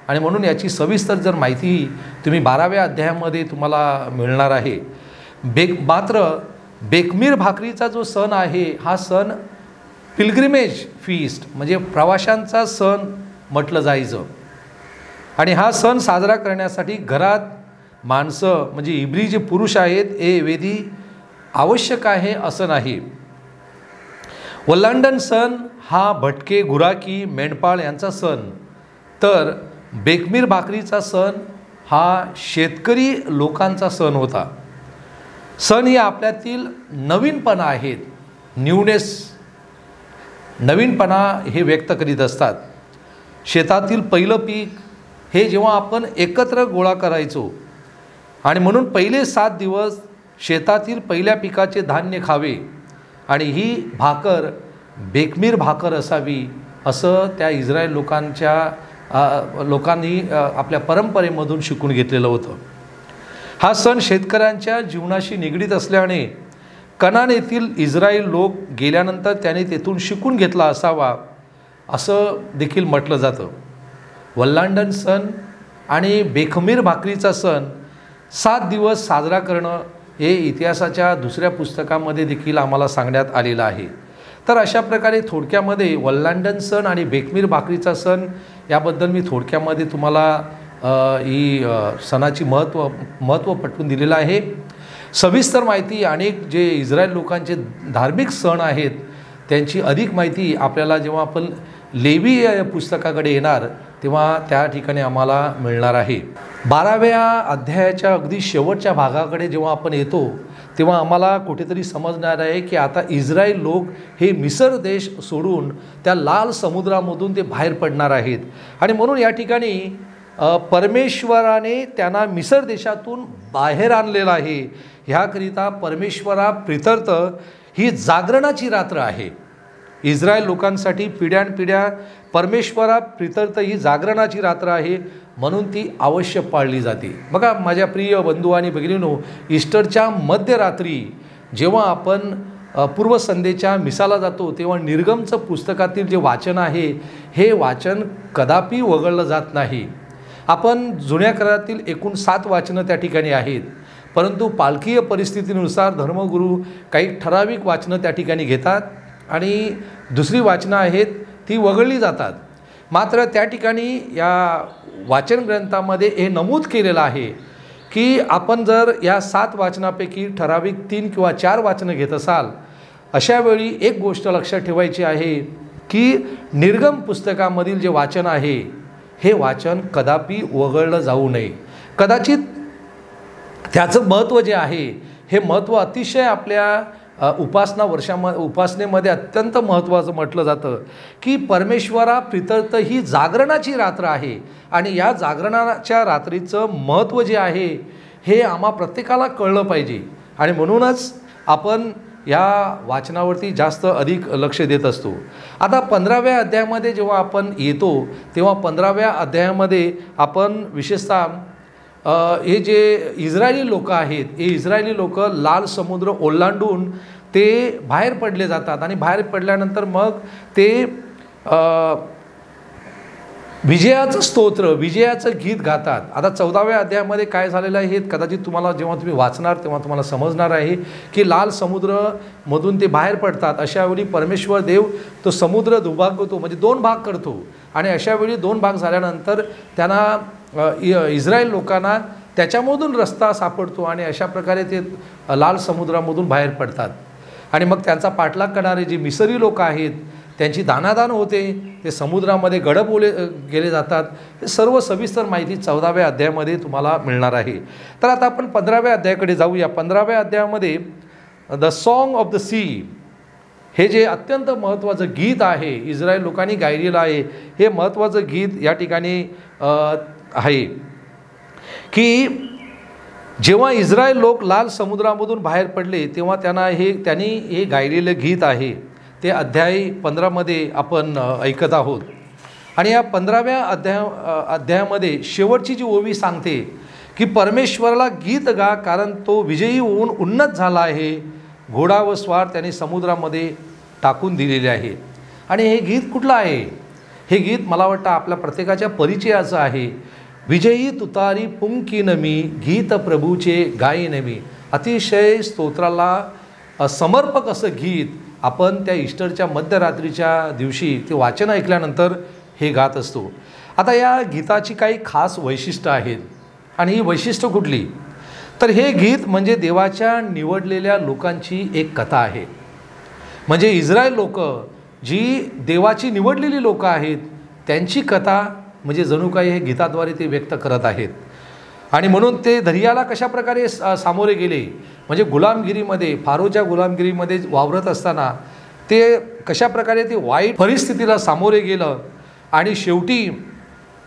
आणि म्हणून याची सविस्तर जर माहिती तुम्ही 12व्या अध्यायामध्ये तुम्हाला मिळणार आहे. मात्र बेखमीर भाकरीचा जो सण आहे हा सण पिलग्रिमेज फीस्ट म्हणजे प्रवाशांचा सण म्हटलं जायचं. आणि हा सण साजरा करण्यासाठी घरात माणसं म्हणजे इब्री जे पुरुष आहेत हे वेदी आवश्यक आहे असं नाही. वल्हांडण सण हा भटके, गुराखी, मेंढपाळ यांचा सण, तर बेखमीर भाकरीचा सण हा शेतकरी लोकांचा सण होता. सण हे आपल्यातील नवीनपणा आहेत, नवीनपणा हे व्यक्त करीत असतात. शेतातील पहिलं पीक हे जेव्हा आपण एकत्र गोळा करायचो आणि म्हणून पहिले 7 दिवस शेतातील पहिल्या पिकाचे धान्य खावे आणि ही भाकर बेखमीर भाकर असावी असं त्या इस्रायल लोकांनी आपल्या परंपरेमधून शिकून घेतलेलं होतं. हा सण शेतकऱ्यांच्या जीवनाशी निगडीत असल्याने कनान येथील इस्रायल लोक गेल्यानंतर त्याने तेथून शिकून घेतला असावा असं देखील म्हटलं जातं. वल्हांडण सण आणि बेखमीर भाकरीचा सण 7 दिवस साजरा करणं हे इतिहासाच्या दुसऱ्या पुस्तकामध्ये देखील आम्हाला सांगण्यात आलेलं आहे. तर अशा प्रकारे थोडक्यामध्ये वल्हांडण सण आणि बेखमीर भाकरीचा सण याबद्दल मी थोडक्यामध्ये तुम्हाला ही सणाची महत्त्व पटवून दिलेलं आहे. सविस्तर माहिती अनेक जे इस्रायल लोकांचे धार्मिक सण आहेत त्यांची अधिक माहिती आपल्याला जेव्हा आपण लेवी पुस्तकाकडे येणार तेव्हा त्या ठिकाणी आम्हाला मिळणार आहे. 12व्या अध्यायाच्या अगदी शेवटच्या भागाकडे जेव्हा आपण येतो तेव्हा आम्हाला कुठेतरी समजणार आहे की आता इस्रायल लोक हे मिसर देश सोडून त्या लाल समुद्रामधून ते बाहेर पडणार आहेत. आणि म्हणून या ठिकाणी परमेश्वराने त्यांना मिसर देशातून बाहेर आणलेलं आहे. ह्याकरिता परमेश्वरा प्रितर्थ ही जागरणाची रात्र आहे. इस्रायल लोकांसाठी पिढ्यानपिढ्या परमेश्वरा प्रितर्थ ही जागरणाची रात्र आहे, म्हणून ती अवश्य पाळली जाते. बघा माझ्या प्रिय बंधू आणि भगिनींनो, ईस्टरच्या मध्यरात्री जेव्हा आपण पूर्वसंध्येच्या मिसाला जातो तेव्हा निर्गमचं पुस्तकातील जे वाचन आहे हे वाचन कदापि वगळलं जात नाही. आपण जुन्या करारातील एकूण 7 वाचनं त्या ठिकाणी आहेत, परंतु पालखीय परिस्थितीनुसार धर्मगुरू काही ठराविक वाचनं त्या ठिकाणी घेतात आणि दुसरी वाचनं आहेत ती वगळली जातात. मात्र त्या ठिकाणी या वाचन ग्रंथामध्ये हे नमूद केलेलं आहे की आपण जर या 7 वाचनापैकी ठराविक 3 किंवा 4 वाचनं घेत असाल, अशावेळी एक गोष्ट लक्षात ठेवायची आहे की निर्गम पुस्तकामधील जे वाचन आहे हे वाचन कदापि वगळलं जाऊ नये. कदाचित त्याचं महत्त्व जे आहे हे महत्त्व अतिशय आपल्या उपासनेमध्ये अत्यंत महत्त्वाचं म्हटलं जातं की परमेश्वरा प्रित्यर्थ ही जागरणाची रात्र आहे आणि या जागरणाच्या रात्रीचं महत्त्व जे आहे हे आम्हा प्रत्येकाला कळलं पाहिजे. आणि म्हणूनच आपण या वाचनावरती जास्त अधिक लक्ष देत असतो. आता 15व्या अध्यायामध्ये जेव्हा आपण येतो तेव्हा 15व्या अध्यायामध्ये आपण विशेषतः हे जे इस्रायली लोक आहेत, हे इस्रायली लोक लाल समुद्र ओलांडून ते बाहेर पडले जातात आणि बाहेर पडल्यानंतर मग ते विजयाचं स्तोत्र, विजयाचं गीत गातात. आता 14व्या अध्यायामध्ये काय झालेलं आहे हे कदाचित तुम्हाला जेव्हा तुम्ही वाचणार तेव्हा तुम्हाला समजणार आहे की लाल समुद्रमधून ते बाहेर पडतात. अशावेळी परमेश्वर देव तो समुद्र दुभागतो, म्हणजे 2 भाग करतो आणि अशावेळी 2 भाग झाल्यानंतर त्यांना इस्रायल लोकांना त्याच्यामधून रस्ता सापडतो आणि अशा प्रकारे ते लाल समुद्रामधून बाहेर पडतात. आणि मग त्यांचा पाठलाग करणारे जे मिसरी लोक आहेत त्यांची दानादान होते, ते समुद्रामध्ये गडपवले गेले जातात. हे सर्व सविस्तर माहिती 14व्या अध्यायामध्ये तुम्हाला मिळणार आहे. तर आता आपण 15व्या अध्यायाकडे जाऊया. 15व्या अध्यायामध्ये the song of the sea हे जे अत्यंत महत्त्वाचं गीत आहे, इस्रायल लोकांनी गायलेलं आहे, हे महत्त्वाचं गीत या ठिकाणी आहे की जेव्हा इस्रायल लोक लाल समुद्रामधून बाहेर पडले तेव्हा त्यांनी हे गायलेलं गीत आहे ते अध्याय 15मध्ये आपण ऐकत आहोत. आणि या 15व्या अध्यायामध्ये शेवटची जी ओवी सांगते की परमेश्वराला गीत गा, कारण तो विजयी होऊन उन्नत झाला आहे, घोडा व स्वार त्याने समुद्रामध्ये टाकून दिलेले आहे. आणि हे गीत कुठलं आहे? हे गीत मला वाटतं आपल्या प्रत्येकाच्या परिचयाचं आहे. विजयी तुतारी पुंकीनमी, गीत प्रभूचे गायनमी. अतिशय स्तोत्राला समर्पक असं गीत आपण त्या ईस्टरच्या मध्यरात्रीच्या दिवशी ते वाचन ऐकल्यानंतर हे गात असतो. आता या गीताची काही खास वैशिष्ट्य आहेत आणि ही वैशिष्ट्य कुठली? तर हे गीत म्हणजे देवाच्या निवडलेल्या लोकांची एक कथा आहे. म्हणजे इस्रायल लोक जी देवाची निवडलेली लोक आहेत त्यांची कथा म्हणजे जणू काही हे गीताद्वारे ते व्यक्त करत आहेत. आणि म्हणून ते दर्याला कशा प्रकारे सामोरे गेले, म्हणजे गुलामगिरीमध्ये, फारोच्या गुलामगिरीमध्ये वावरत असताना ते कशा प्रकारे ते वाईट परिस्थितीला सामोरे गेलं आणि शेवटी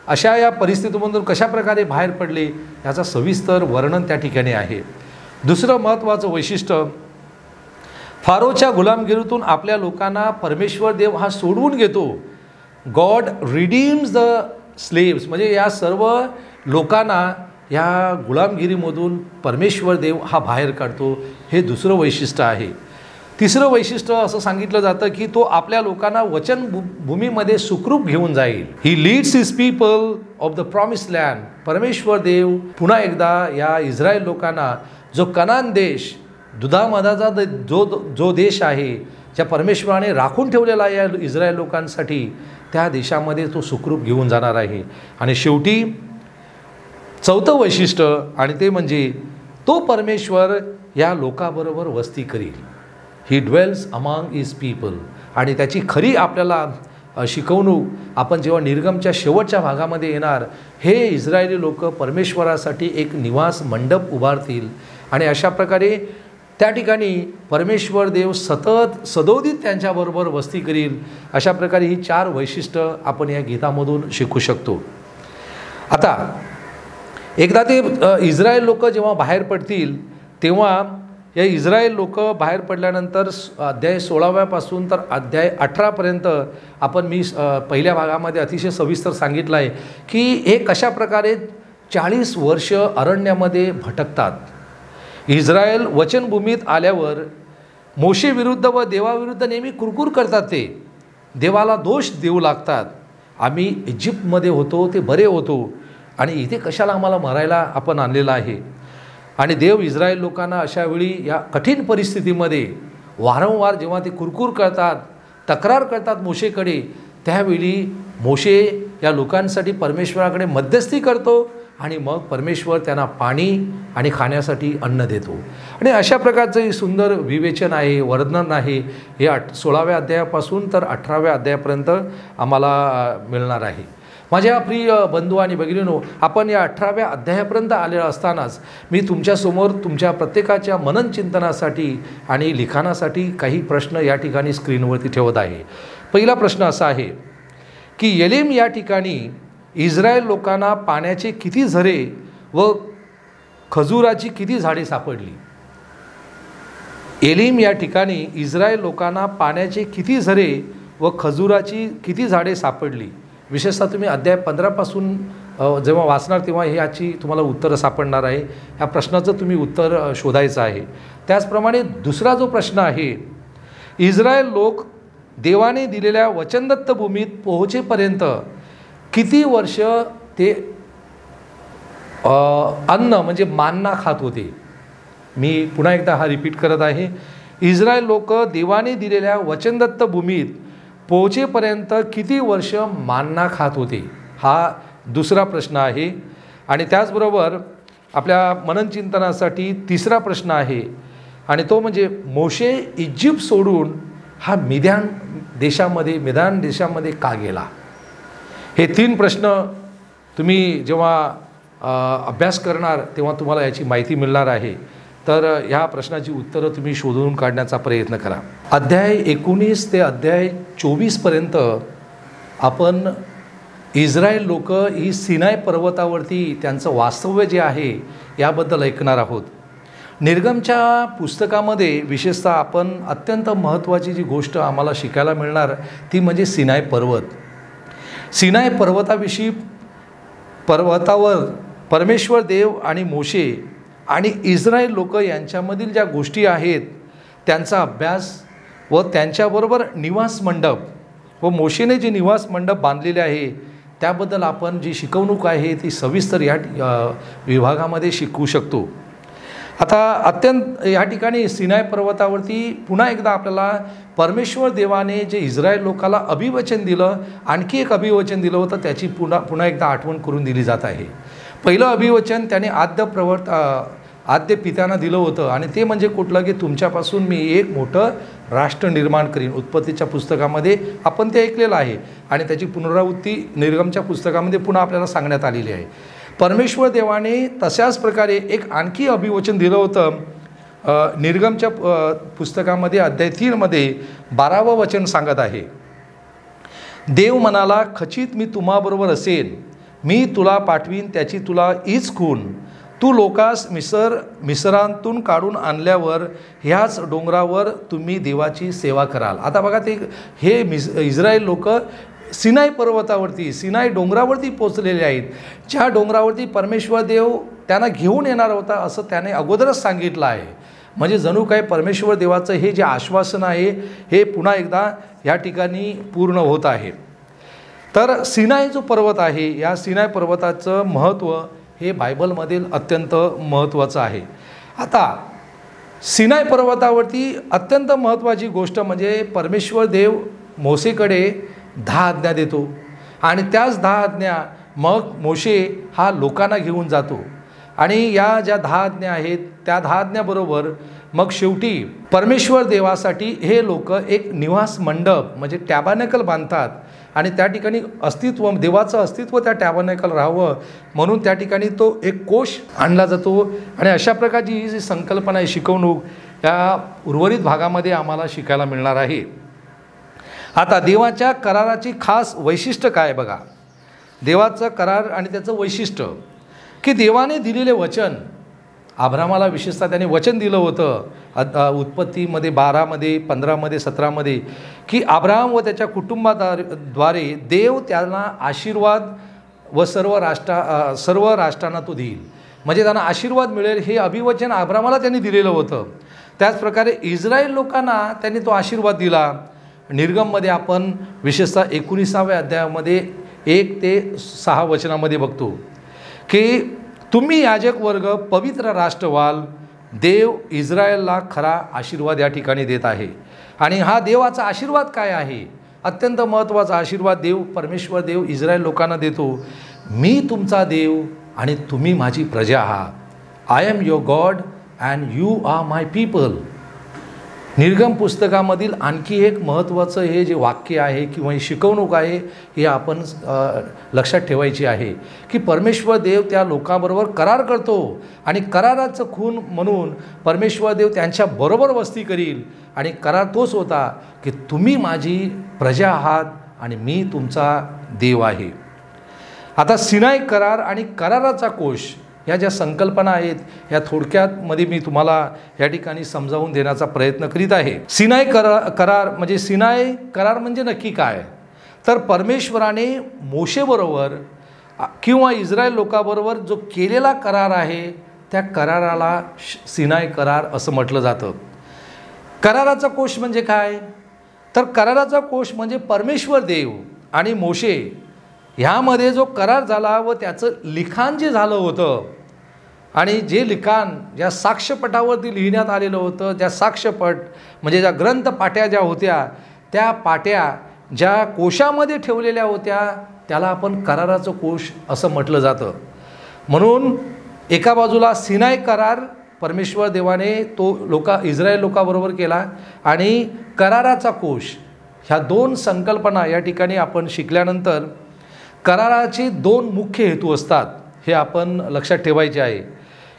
अशा या परिस्थितीमधून कशा प्रकारे बाहेर पडले याचा सविस्तर वर्णन त्या ठिकाणी आहे. दुसरं महत्त्वाचं वैशिष्ट्य, फारोच्या गुलामगिरीतून आपल्या लोकांना परमेश्वर देव हा सोडवून घेतो. गॉड रिडीम्स द स्लेव्स, म्हणजे या सर्व लोकांना या गुलामगिरीमधून परमेश्वर देव हा बाहेर काढतो. हे दुसरं वैशिष्ट्य आहे. तिसरं वैशिष्ट्य असं सांगितलं जातं की तो आपल्या लोकांना वचन भूमीमध्ये सुखरूप घेऊन जाईल. He leads his people of the promise land. परमेश्वर देव पुन्हा एकदा या इस्रायल लोकांना जो कनान देश, दुधामधाचा जो देश आहे, ज्या परमेश्वराने राखून ठेवलेला आहे या इस्रायल लोकांसाठी, त्या देशामध्ये तो सुखरूप घेऊन जाणार आहे. आणि शेवटी चौथं वैशिष्ट्य, आणि ते म्हणजे तो परमेश्वर या लोकाबरोबर वस्ती करील. ही ड्वेल्स अमांग हिज पीपल. आणि त्याची खरी आपल्याला शिकवणूक आपण जेव्हा निर्गमच्या शेवटच्या भागामध्ये येणार, हे इस्रायली लोक परमेश्वरासाठी एक निवास मंडप उभारतील आणि अशा प्रकारे त्या ठिकाणी परमेश्वर देव सतत सदोदित त्यांच्याबरोबर वस्ती करील. अशा प्रकारे ही 4 वैशिष्ट्य आपण या गीतामधून शिकू शकतो. आता एकदा ते इस्रायल लोक जेव्हा बाहेर पडतील तेव्हा या इस्रायल लोक बाहेर पडल्यानंतर अध्याय 16व्यापासून तर अध्याय 18पर्यंत आपण मी पहिल्या भागामध्ये अतिशय सविस्तर सांगितलं आहे की हे कशा प्रकारे 40 वर्ष अरण्यामध्ये भटकतात. इस्रायल वचनभूमीत आल्यावर मोशेविरुद्ध व देवाविरुद्ध नेहमी कुरकुर करतात. ते देवाला दोष देऊ लागतात. आम्ही इजिप्तमध्ये होतो, ते बरे होतो, आणि इथे कशाला आम्हाला मरायला आपण आणलेलं आहे. आणि देव इस्रायल लोकांना अशावेळी या कठीण परिस्थितीमध्ये वारंवार जेव्हा ते कुरकुर करतात, तक्रार करतात मोशेकडे, त्यावेळी मोशे या लोकांसाठी परमेश्वराकडे मध्यस्थी करतो आणि मग परमेश्वर त्यांना पाणी आणि खाण्यासाठी अन्न देतो. आणि अशा प्रकारचं हे सुंदर विवेचन आहे, वर्णन आहे, हे 16व्या अध्यायापासून तर 18व्या अध्यायापर्यंत आम्हाला मिळणार आहे. माझ्या प्रिय बंधू आणि भगिनींनो, आपण या 18व्या अध्यायापर्यंत आलेलं असतानाच मी तुमच्यासमोर तुमच्या प्रत्येकाच्या मननचिंतनासाठी आणि लिखाणासाठी काही प्रश्न या ठिकाणी स्क्रीनवरती ठेवत आहे. पहिला प्रश्न असा आहे की एलीम या ठिकाणी इस्रायल लोकांना पाण्याचे किती झरे व खजुराची किती झाडे सापडली? एलीम या ठिकाणी इस्रायल लोकांना पाण्याचे किती झरे व खजुराची किती झाडे सापडली? विशेषतः तुम्ही अध्याय 15पासून जेव्हा वाचणार तेव्हा ह्याची तुम्हाला उत्तरं सापडणार आहे. ह्या प्रश्नाचं तुम्ही उत्तर शोधायचं आहे. त्याचप्रमाणे दुसरा जो प्रश्न आहे, इस्रायल लोक देवाने दिलेल्या वचनदत्त भूमीत पोहोचेपर्यंत किती वर्ष ते अन्न म्हणजे मान्ना खात होते? मी पुन्हा एकदा हा रिपीट करत आहे. इस्रायल लोक देवाने दिलेल्या वचनदत्त भूमीत पोहोचेपर्यंत किती वर्ष मान्ना खात होते? हा दुसरा प्रश्न आहे. आणि त्याचबरोबर आपल्या मननचिंतनासाठी तिसरा प्रश्न आहे आणि तो म्हणजे मोशे इजिप्त सोडून हा मिद्यान देशामध्ये का गेला? हे 3 प्रश्न तुम्ही जेव्हा अभ्यास करणार तेव्हा तुम्हाला याची माहिती मिळणार आहे. तर ह्या प्रश्नाची उत्तरं तुम्ही शोधून काढण्याचा प्रयत्न करा. अध्याय 19 ते अध्याय 24पर्यंत आपण इस्रायल लोक ही सिनाय पर्वतावरती त्यांचं वास्तव्य जे आहे याबद्दल ऐकणार आहोत. निर्गमच्या पुस्तकामध्ये विशेषतः आपण अत्यंत महत्त्वाची जी गोष्ट आम्हाला शिकायला मिळणार ती म्हणजे सिनाय पर्वत. सिनाय पर्वतावर परमेश्वर देव आणि मोशे आणि इस्रायल लोक यांच्यामधील ज्या गोष्टी आहेत त्यांचा अभ्यास व त्यांच्याबरोबर निवास मंडप व मोशेने जे निवास मंडप बांधलेले आहे त्याबद्दल आपण जी शिकवणूक आहे ती सविस्तर या विभागामध्ये शिकू शकतो. आता या ठिकाणी सिनाय पर्वतावरती पुन्हा एकदा आपल्याला परमेश्वर देवाने जे इस्रायल लोकाला अभिवचन दिलं, आणखी एक अभिवचन दिलं होतं, त्याची पुन्हा एकदा आठवण करून दिली जात आहे. पहिलं अभिवचन त्याने आद्य पित्यांना दिलं होतं आणि ते म्हणजे कुठलं की तुमच्यापासून मी एक मोठं राष्ट्र निर्माण करीन. उत्पत्तीच्या पुस्तकामध्ये आपण ते ऐकलेलं आहे आणि त्याची पुनरावृत्ती निर्गमच्या पुस्तकामध्ये पुन्हा आपल्याला सांगण्यात आलेली आहे. परमेश्वर देवाने तशाच प्रकारे एक आणखी अभिवचन दिलं होतं. निर्गमच्या पुस्तकामध्ये अध्याय 3मध्ये 12वं वचन सांगत आहे, देव म्हणाला, खचित मी तुम्हाबरोबर असेन, मी तुला पाठवीन, त्याची तुला ईच खून. तू लोकास मिसरांतून काढून आणल्यावर ह्याच डोंगरावर तुम्ही देवाची सेवा कराल. आता बघा हे इस्रायल लोक सिनाय पर्वतावरती सिनाय डोंगरावरती पोचलेले आहेत, ज्या डोंगरावरती परमेश्वर देव त्यांना घेऊन येणार होता असं त्याने अगोदरच सांगितलं आहे. म्हणजे जणू काय परमेश्वर देवाचं हे जे आश्वासन आहे हे पुन्हा एकदा या ठिकाणी पूर्ण होत आहे. तर सिनाय जो पर्वत आहे या सिनाय पर्वताचं महत्त्व हे बायबलमधील अत्यंत महत्त्वाचं आहे. आता सिनाय पर्वतावरती अत्यंत महत्त्वाची गोष्ट म्हणजे परमेश्वर देव मोशेकडे 10 आज्ञा देतो आणि त्याच 10 आज्ञा मग मोशे हा लोकांना घेऊन जातो आणि या ज्या 10 आज्ञा आहेत त्या 10 आज्ञाबरोबर मग शेवटी परमेश्वर देवासाठी हे लोक एक निवास मंडप म्हणजे टॅबरनेकल बांधतात आणि त्या ठिकाणी देवाचं अस्तित्व त्या टॅबरनेकल राहावं म्हणून त्या ठिकाणी तो एक कोश आणला जातो. आणि अशा प्रकारची ही जी संकल्पना आहे, शिकवणूक या उर्वरित भागामध्ये आम्हाला शिकायला मिळणार आहे. आता देवाच्या कराराची खास वैशिष्ट्य काय बघा. देवाचं करार आणि त्याचं वैशिष्ट्य की देवाने दिलेले वचन अब्रामाला विशेषतः त्याने वचन दिलं होतं उत्पत्तीमध्ये 12मध्ये 15मध्ये 17मध्ये की अब्राम व त्याच्या कुटुंबाद्वारे देव त्यांना आशीर्वाद व सर्व राष्ट्रांना तो देईल. म्हणजे त्यांना आशीर्वाद मिळेल हे अभिवचन अब्रामाला त्यांनी दिलेलं होतं. त्याचप्रकारे इस्रायल लोकांना त्यांनी तो आशीर्वाद दिला. निर्गममध्ये आपण विशेषतः 19व्या अध्यायामध्ये 1 ते 6 वचनामध्ये बघतो की तुम्ही याजक वर्ग पवित्र राष्ट्र व्हाल. देव इस्रायलला खरा आशीर्वाद या ठिकाणी देत आहे आणि हा देवाचा आशीर्वाद काय आहे अत्यंत महत्त्वाचा आशीर्वाद देव परमेश्वर देव इस्रायल लोकांना देतो, मी तुमचा देव आणि तुम्ही माझी प्रजा आहात. I am your God and you are my people. निर्गम पुस्तकामधील आणखी एक महत्त्वाचं हे जे वाक्य आहे किंवा ही शिकवणूक आहे, हे आपण लक्षात ठेवायची आहे की परमेश्वर देव त्या लोकांबरोबर करार करतो आणि कराराचं खून म्हणून परमेश्वर देव त्यांच्याबरोबर वस्ती करील. आणि करार तोच होता की तुम्ही माझी प्रजा आहात आणि मी तुमचा देव आहे. आता सिनाई करार आणि कराराचा कोश ह्या ज्या संकल्पना आहेत ह्या थोडक्यातमध्ये मी तुम्हाला या ठिकाणी समजावून देण्याचा प्रयत्न करीत आहे. सिनाई करार म्हणजे सिनाई करार म्हणजे नक्की काय, तर परमेश्वराने मोशेबरोबर किंवा इस्रायल लोकांबरोबर जो केलेला करार आहे त्या कराराला सिनाई करार असं म्हटलं जातं. कराराचा कोश म्हणजे काय, तर कराराचा कोश म्हणजे परमेश्वर देव आणि मोशे ह्यामध्ये जो करार झाला व त्याचं लिखाण जे झालं होतं आणि जे लिखाण ज्या साक्ष्यपटावरती लिहिण्यात आलेलं होतं, त्या साक्ष्यपट म्हणजे ज्या ग्रंथपाट्या ज्या होत्या त्या पाट्या ज्या कोशामध्ये ठेवलेल्या होत्या त्याला आपण कराराचं कोश असं म्हटलं जातं. म्हणून एका बाजूला सिनाई करार परमेश्वर देवाने तो इस्रायल लोकांबरोबर केला आणि कराराचा कोश ह्या दोन संकल्पना या ठिकाणी आपण शिकल्यानंतर कराराचे दोन मुख्य हेतू असतात हे आपण लक्षात ठेवायचे आहे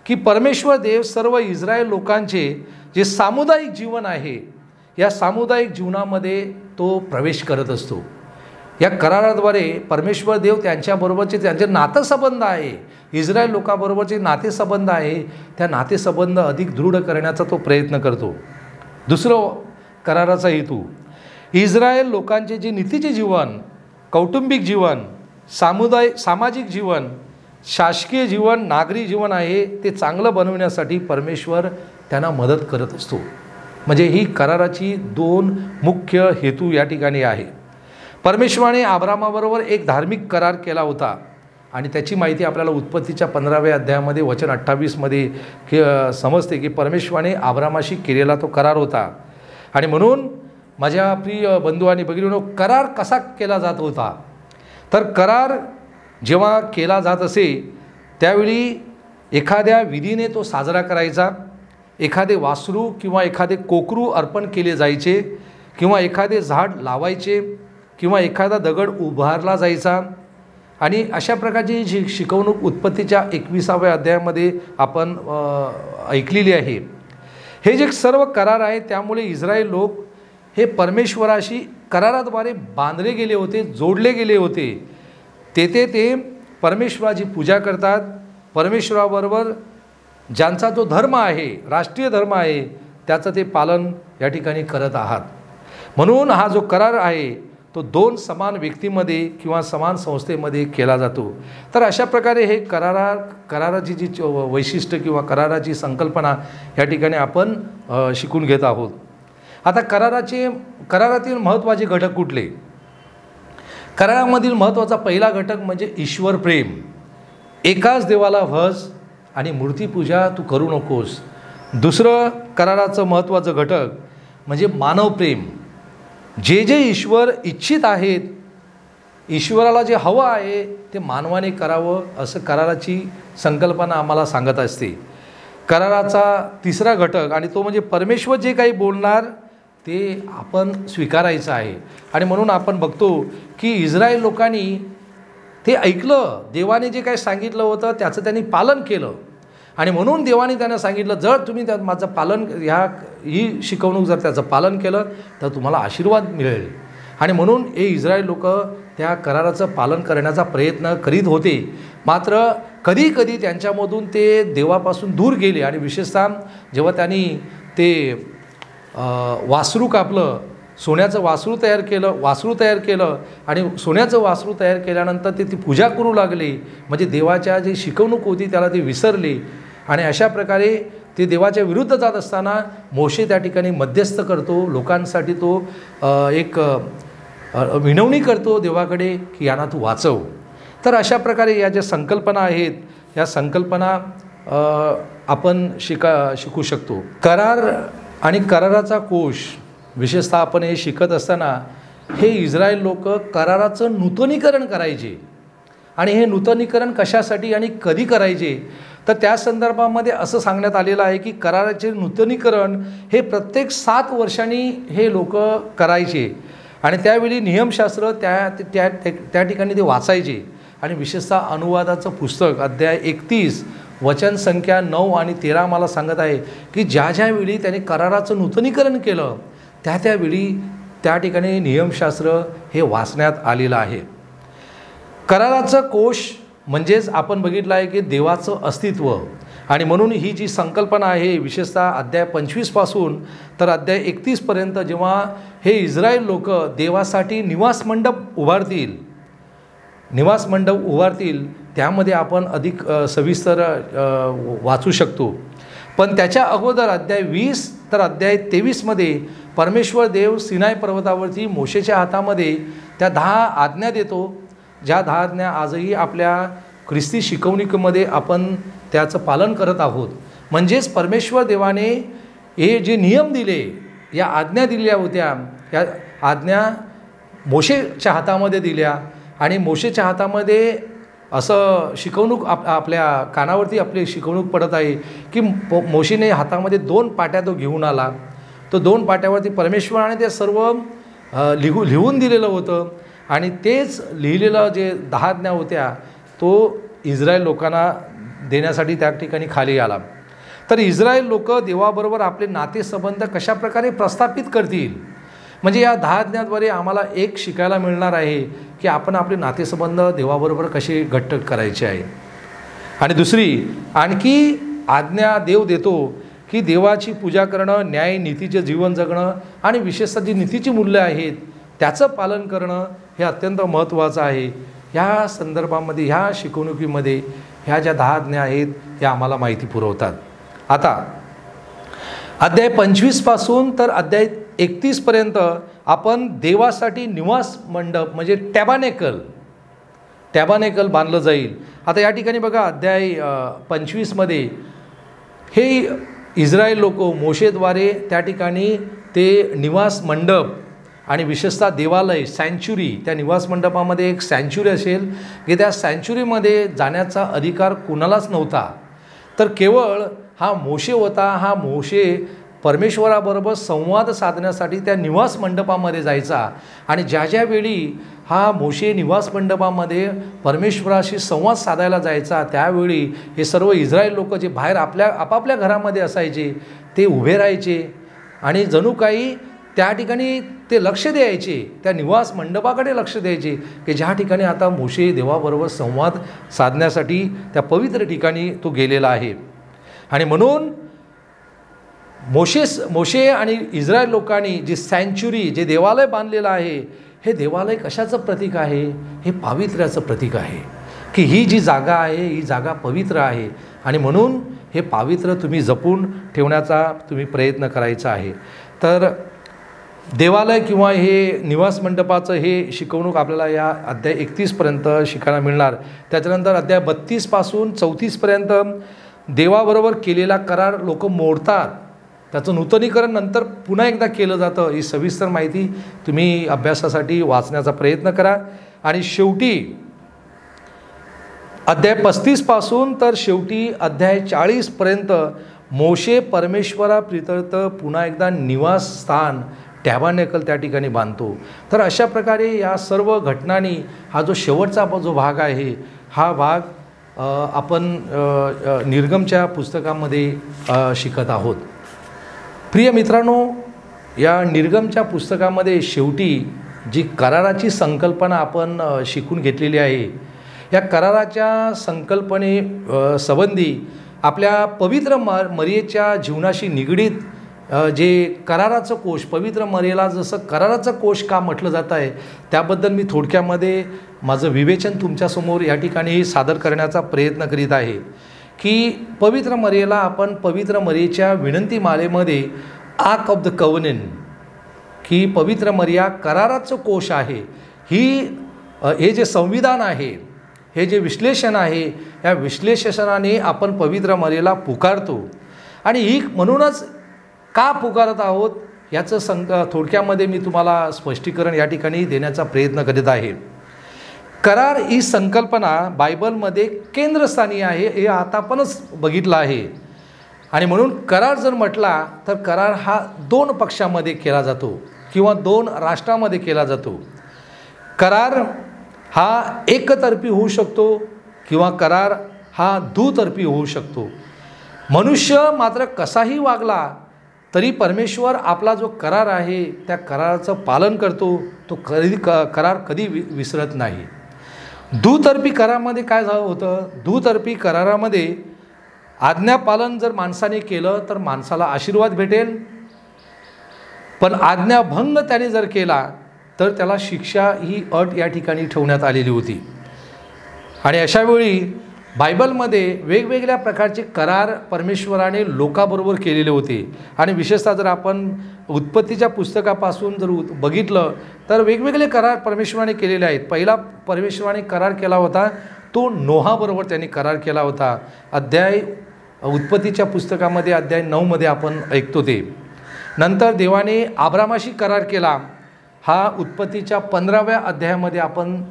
की परमेश्वर देव सर्व इस्रायल लोकांचे जे सामुदायिक जीवन आहे या सामुदायिक जीवनामध्ये तो प्रवेश करत असतो. या कराराद्वारे परमेश्वर देव त्यांच्याबरोबरचे त्यांचे नातेसंबंध आहे, इस्रायल लोकांबरोबरचे नातेसंबंध आहे, त्या नातेसंबंध अधिक दृढ करण्याचा तो प्रयत्न करतो. दुसरं कराराचा हेतू इस्रायल लोकांचे जे नीतीचे जीवन, कौटुंबिक जीवन, सामाजिक जीवन, शासकीय जीवन, नागरी जीवन आहे ते चांगलं बनवण्यासाठी परमेश्वर त्यांना मदत करत असतो. म्हणजे ही कराराची दोन मुख्य हेतू या ठिकाणी आहे. परमेश्वराने अब्रामाबरोबर एक धार्मिक करार केला होता आणि त्याची माहिती आपल्याला उत्पत्तीच्या 15व्या अध्यायामध्ये वचन 28मध्ये समजते की परमेश्वराने अब्रामाशी केलेला तो करार होता. आणि म्हणून माझ्या प्रिय बंधू आणि भगिनींनो, करार कसा केला जात होता, तर करार जेव्हा केला जात असे त्यावेळी एखाद्या विधीने तो साजरा करायचा, एखादे वासरू किंवा एखादे कोकरू अर्पण केले जायचे किंवा एखादे झाड लावायचे किंवा एखादा दगड उभारला जायचा. आणि अशा प्रकारची जी शिकवणूक उत्पत्तीच्या 21व्या अध्यायामध्ये आपण ऐकलेली आहे. हे जे सर्व करार आहेत त्यामुळे इस्रायल लोक हे परमेश्वराशी कराराद्वारे बांधले गेले होते, जोडले गेले होते. तेथे ते परमेश्वराची पूजा करतात. परमेश्वराबरोबर ज्यांचा जो धर्म आहे, राष्ट्रीय धर्म आहे, त्याचं ते पालन या ठिकाणी करत आहात. म्हणून हा जो करार आहे तो दोन समान व्यक्तीमध्ये किंवा समान संस्थेमध्ये केला जातो. तर अशा प्रकारे हे कराराची जी वैशिष्ट्य किंवा कराराची संकल्पना या ठिकाणी आपण शिकून घेत आहोत. आता करारातील महत्त्वाचे घटक कुठले? करारामधील महत्त्वाचा पहिला घटक म्हणजे ईश्वर प्रेम. एकाच देवाला भज आणि मूर्तीपूजा तू करू नकोस. दुसरं कराराचं महत्त्वाचं घटक म्हणजे मानव प्रेम. जे जे ईश्वर इच्छित आहेत, ईश्वराला जे हवं आहे ते मानवाने करावं असं कराराची संकल्पना आम्हाला सांगत असते. कराराचा तिसरा घटक आणि तो म्हणजे परमेश्वर जे काही बोलणार ते आपण स्वीकारायचं आहे. आणि म्हणून आपण बघतो की इस्रायल लोकांनी ते ऐकलं, देवाने जे काही सांगितलं होतं त्याचं त्यांनी पालन केलं. आणि म्हणून देवाने त्यांना सांगितलं, जर तुम्ही त्यात माझं पालन ही शिकवणूक जर त्याचं पालन केलं तर तुम्हाला आशीर्वाद मिळेल. आणि म्हणून हे इस्रायल लोक त्या कराराचं पालन करण्याचा प्रयत्न करीत होते. मात्र कधी कधी त्यांच्यामधून ते देवापासून दूर गेले. आणि विशेषतः जेव्हा त्यांनी ते वासरू कापलं, सोन्याचं वासरू तयार केलं आणि सोन्याचं वासरू तयार केल्यानंतर ते ती पूजा करू लागले. म्हणजे देवाच्या जी शिकवणूक होती त्याला ते विसरले. आणि अशा प्रकारे ते देवाच्या विरुद्ध जात असताना मोशे त्या ठिकाणी मध्यस्थ करतो, लोकांसाठी तो एक विनवणी करतो देवाकडे की यांना तू वाचव. तर अशा प्रकारे या ज्या संकल्पना आहेत या संकल्पना आपण शिकू शकतो. करार आणि कराराचा कोश विशेषतः आपण हे शिकत असताना हे इस्रायल लोक कराराचं नूतनीकरण करायचे. आणि हे नूतनीकरण कशासाठी आणि कधी करायचे, तर त्या संदर्भामध्ये असं सांगण्यात आलेलं आहे की कराराचे नूतनीकरण हे प्रत्येक 7 वर्षांनी हे लोक करायचे. आणि त्यावेळी नियमशास्त्र त्या ठिकाणी ते वाचायचे. आणि विशेषतः अनुवादाचं पुस्तक अध्याय 31 वचन संख्या 9 आणि 13 मला सांगत आहे की ज्यावेळी त्याने कराराचं नूतनीकरण केलं त्यावेळी त्या ठिकाणी नियमशास्त्र हे वाचण्यात आलेलं आहे. कराराचं कोश म्हणजेच आपण बघितलं आहे की देवाचं अस्तित्व. आणि म्हणून ही जी संकल्पना आहे विशेषतः अध्याय 25 पासून तर अध्याय 31 पर्यंत जेव्हा हे इस्रायल लोक देवासाठी निवास मंडप उभारतील त्यामध्ये आपण अधिक सविस्तर वाचू शकतो. पण त्याच्या अगोदर अध्याय 20 तर अध्याय 23मध्ये परमेश्वर देव सिनाई पर्वतावरती मोशेच्या हातामध्ये त्या 10 आज्ञा देतो, ज्या 10 आज्ञा आजही आपल्या ख्रिस्ती शिकवणीमध्ये आपण त्याचं पालन करत आहोत. म्हणजेच परमेश्वर देवाने हे जे नियम दिले, या आज्ञा दिल्या होत्या, या आज्ञा मोशेच्या हातामध्ये दिल्या. आणि मोशेच्या हातामध्ये असं शिकवणूक आपल्या कानावरती आपली शिकवणूक पडत आहे की मोशेने हातामध्ये 2 पाट्या तो घेऊन आला. तो 2 पाट्यावरती परमेश्वराने ते सर्व लिहून दिलेलं होतं. आणि तेच लिहिलेलं जे 10 आज्ञा होत्या तो इस्रायल लोकांना देण्यासाठी त्या ठिकाणी खाली आला. तर इस्रायल लोक देवाबरोबर आपले नातेसंबंध कशाप्रकारे प्रस्थापित करतील, म्हणजे या 10 आज्ञाद्वारे आम्हाला एक शिकायला मिळणार आहे की आपण आपले नातेसंबंध देवाबरोबर कसे घट्ट करायचे आहे. आणि दुसरी आणखी आज्ञा देव देतो की देवाची पूजा करणं, न्याय नीतीचे जीवन जगणं आणि विशेषतः जी नीतीची मूल्य आहेत त्याचं पालन करणं हे अत्यंत महत्त्वाचं आहे. ह्या संदर्भामध्ये ह्या शिकवणुकीमध्ये ह्या ज्या 10 आज्ञा आहेत ह्या आम्हाला माहिती पुरवतात. आता अध्याय 25 पासून तर अध्याय 31 पर्यंत आपण देवासाठी निवास मंडप म्हणजे टॅबरनेकल बांधलं जाईल. आता या ठिकाणी बघा अध्याय 25मध्ये हे इस्रायल लोक मोशेद्वारे त्या ठिकाणी ते निवास मंडप आणि विशेषतः देवालय सँच्युरी, त्या निवास मंडपामध्ये एक सँच्युरी असेल की त्या सँच्युरीमध्ये जाण्याचा अधिकार कुणालाच नव्हता. तर केवळ हा मोशे होता. हा मोशे परमेश्वराबरोबर संवाद साधण्यासाठी त्या निवास मंडपामध्ये जायचा. आणि ज्या वेळी हा मोशे निवास मंडपामध्ये परमेश्वराशी संवाद साधायला जायचा त्यावेळी हे सर्व इस्रायल लोक जे बाहेर आपापल्या घरामध्ये असायचे ते उभे राहायचे आणि जणू काही त्या ठिकाणी ते लक्ष द्यायचे, त्या निवास मंडपाकडे लक्ष द्यायचे की ज्या ठिकाणी आता मोशे देवाबरोबर संवाद साधण्यासाठी त्या पवित्र ठिकाणी तो गेलेला आहे. आणि म्हणून मोशे आणि इस्रायल लोकांनी जी सँच्युरी जे देवालय बांधलेलं आहे हे देवालय कशाचं प्रतीक आहे, हे पावित्र्याचं प्रतीक आहे की ही जी जागा आहे ही जागा पवित्र आहे. आणि म्हणून हे पावित्र्य तुम्ही जपून ठेवण्याचा तुम्ही प्रयत्न करायचा आहे. तर देवालय किंवा हे निवास मंडपाचं हे शिकवणूक आपल्याला या अध्याय 31 पर्यंत शिकायला मिळणार. त्याच्यानंतर अध्याय 32 पासून 34 पर्यंत देवाबरोबर केलेला करार लोक मोडतात, त्याचं नूतनीकरण नंतर पुन्हा एकदा केलं जातं. ही सविस्तर माहिती तुम्ही अभ्यासासाठी वाचण्याचा प्रयत्न करा. आणि शेवटी अध्याय 35 पासून तर शेवटी अध्याय 40 पर्यंत मोशे परमेश्वराप्रित्यर्थ पुन्हा एकदा निवासस्थान टॅबरनेकल त्या ठिकाणी बांधतो. तर अशा प्रकारे या सर्व घटनांनी हा जो शेवटचा जो भाग आहे हा भाग आपण निर्गमच्या पुस्तकामध्ये शिकत आहोत. प्रिय मित्रांनो, या निर्गमच्या पुस्तकामध्ये शेवटी जी कराराची संकल्पना आपण शिकून घेतलेली आहे, या कराराच्या संकल्पने संबंधी आपल्या पवित्र मरियेच्या जीवनाशी निगडीत जे कराराचं कोश, पवित्र मरियेला जसं कराराचं कोश का म्हटलं जात आहे त्याबद्दल मी थोडक्यामध्ये माझं विवेचन तुमच्यासमोर या ठिकाणी सादर करण्याचा प्रयत्न करीत आहे. की पवित्र मरियेला आपण पवित्र मरियेच्या विनंतीमालेमध्ये आर्क ऑफ द कव्हनेंट, की पवित्र मरिया कराराचं कोश आहे. हे जे संविधान आहे, हे जे विश्लेषण आहे, या विश्लेषणाने आपण पवित्र मरियेला पुकारतो. आणि ही म्हणूनच का पुकारत आहोत याचं थोडक्यामध्ये मी तुम्हाला स्पष्टीकरण या ठिकाणी देण्याचा प्रयत्न करीत आहे. करार ही संकल्पना बायबलमध्ये केंद्रस्थानी आहे हे आता आपणच बघितलं आहे. आणि म्हणून करार जर म्हटला तर करार हा 2 पक्षामध्ये केला जातो किंवा 2 राष्ट्रामध्ये केला जातो. करार हा एकतर्फी होऊ शकतो किंवा करार हा दुतर्फी होऊ शकतो. मनुष्य मात्र कसाही वागला तरी परमेश्वर आपला जो करार आहे त्या कराराचं पालन करतो. तो करार कधी विसरत नाही. दुतर्फी करारामध्ये काय झालं होतं, दुतर्फी करारामध्ये आज्ञापालन जर माणसाने केलं तर माणसाला आशीर्वाद भेटेल, पण आज्ञाभंग त्याने जर केला तर त्याला शिक्षा ही अट या ठिकाणी ठेवण्यात आलेली होती. आणि अशावेळी बायबलमध्ये वेगवेगळ्या प्रकारचे करार परमेश्वराने लोकाबरोबर केलेले होते. आणि विशेषतः जर आपण उत्पत्तीच्या पुस्तकापासून जर बघितलं तर वेगवेगळे करार परमेश्वराने केलेले आहेत. पहिला परमेश्वराने करार केला होता तो नोहाबरोबर त्यांनी करार केला होता. उत्पत्तीच्या पुस्तकामध्ये अध्याय 9 आपण ऐकतो ते. नंतर देवाने अब्रामाशी करार केला, हा उत्पत्तीच्या 15व्या अध्यायामध्ये आपण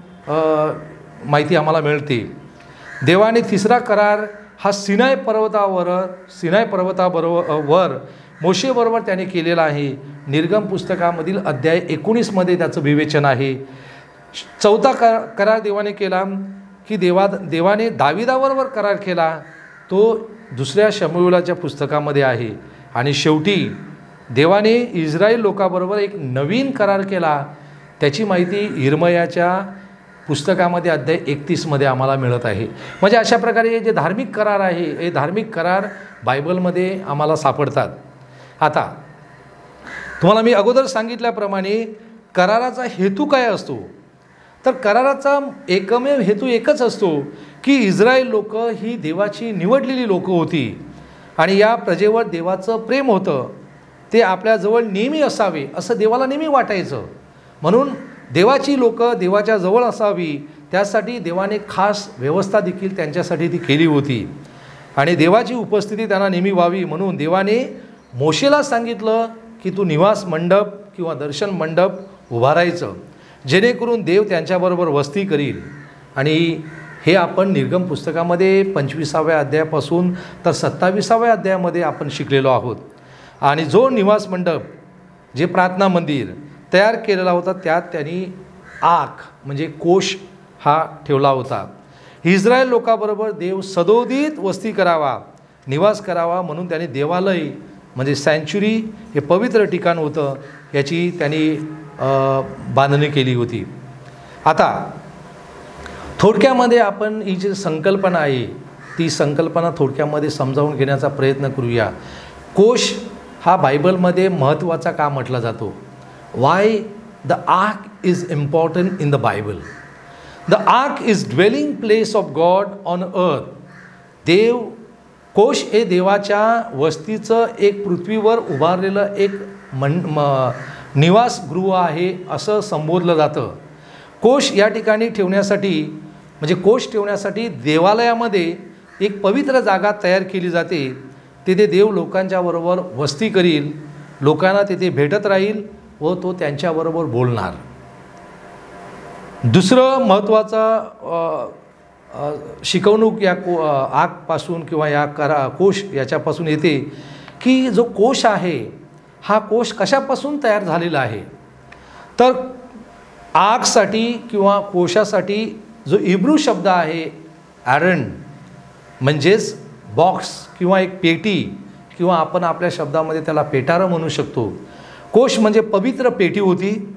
माहिती आम्हाला मिळते. देवाने तिसरा करार हा सिनाय पर्वताबरोबर मोशेबरोबर त्याने केलेला आहे. निर्गम पुस्तकामधील अध्याय 19 त्याचं विवेचन आहे. चौथा करार देवाने केला की देवाने दाविदाबरोबर करार केला, तो दुसऱ्या शमूएलाच्या पुस्तकामध्ये आहे. आणि शेवटी देवाने इस्रायल लोकाबरोबर एक नवीन करार केला, त्याची माहिती यिर्मयाच्या पुस्तकामध्ये अध्याय 31 आम्हाला मिळत आहे. म्हणजे अशा प्रकारे हे जे धार्मिक करार आहे हे धार्मिक करार बायबलमध्ये आम्हाला सापडतात. आता तुम्हाला मी अगोदर सांगितल्याप्रमाणे कराराचा हेतू काय असतो, तर कराराचा एकमेव हेतू एकच असतो की इस्रायल लोक ही देवाची निवडलेली लोक होती आणि या प्रजेवर देवाचं प्रेम होतं. ते आपल्याजवळ नेहमी असावे असं देवाला नेहमी वाटायचं. म्हणून देवाची लोक देवाच्या जवळ असावी त्यासाठी देवाने खास व्यवस्था देखील त्यांच्यासाठी ती केली होती. आणि देवाची उपस्थिती त्यांना नेहमी व्हावी म्हणून देवाने मोशेला सांगितलं की तू निवास मंडप किंवा दर्शन मंडप उभारायचं, जेणेकरून देव त्यांच्याबरोबर वस्ती करील. आणि हे आपण निर्गम पुस्तकामध्ये 25व्या अध्यायापासून तर 27व्या अध्यायामध्ये आपण शिकलेलो आहोत. आणि जो निवास मंडप जे प्रार्थना मंदिर तयार केलेला होता त्यात त्यांनी आक म्हणजे कोश हा ठेवला होता. इस्रायल लोकाबरोबर देव सदोदित वस्ती करावा, निवास करावा म्हणून त्यांनी देवालय म्हणजे सँच्युरी हे पवित्र ठिकाण होतं याची त्यांनी बांधणी केली होती. आता थोडक्यामध्ये आपण ही जी संकल्पना आहे ती संकल्पना थोडक्यामध्ये समजावून घेण्याचा प्रयत्न करूया. कोश हा बायबलमध्ये महत्त्वाचा का म्हटला जातो? Why the arc is important in the Bible. The arc is dwelling place of God on earth. कोश हे देवाच्या वस्तीचं एक पृथ्वीवर उभारलेलं एक निवासगृह आहे असं संबोधलं जातं. कोश या ठिकाणी ठेवण्यासाठी म्हणजे कोश ठेवण्यासाठी देवालयामध्ये एक पवित्र जागा तयार केली जाते. तिथे देव लोकांच्या बरोबर वस्ती करील, लोकांना तिथे भेटत राहील व तो त्यांच्याबरोबर बोलणार. दुसरं महत्त्वाचा शिकवणूक या आगपासून किंवा या कोश याच्यापासून येते की जो कोश आहे हा कोश कशापासून तयार झालेला आहे, तर आगसाठी किंवा कोशासाठी जो इब्रू शब्द आहे ॲरन म्हणजेच बॉक्स किंवा एक पेटी किंवा आपण आपल्या शब्दामध्ये त्याला पेटारं म्हणू शकतो. कोश म्हणजे पवित्र पेटी होती.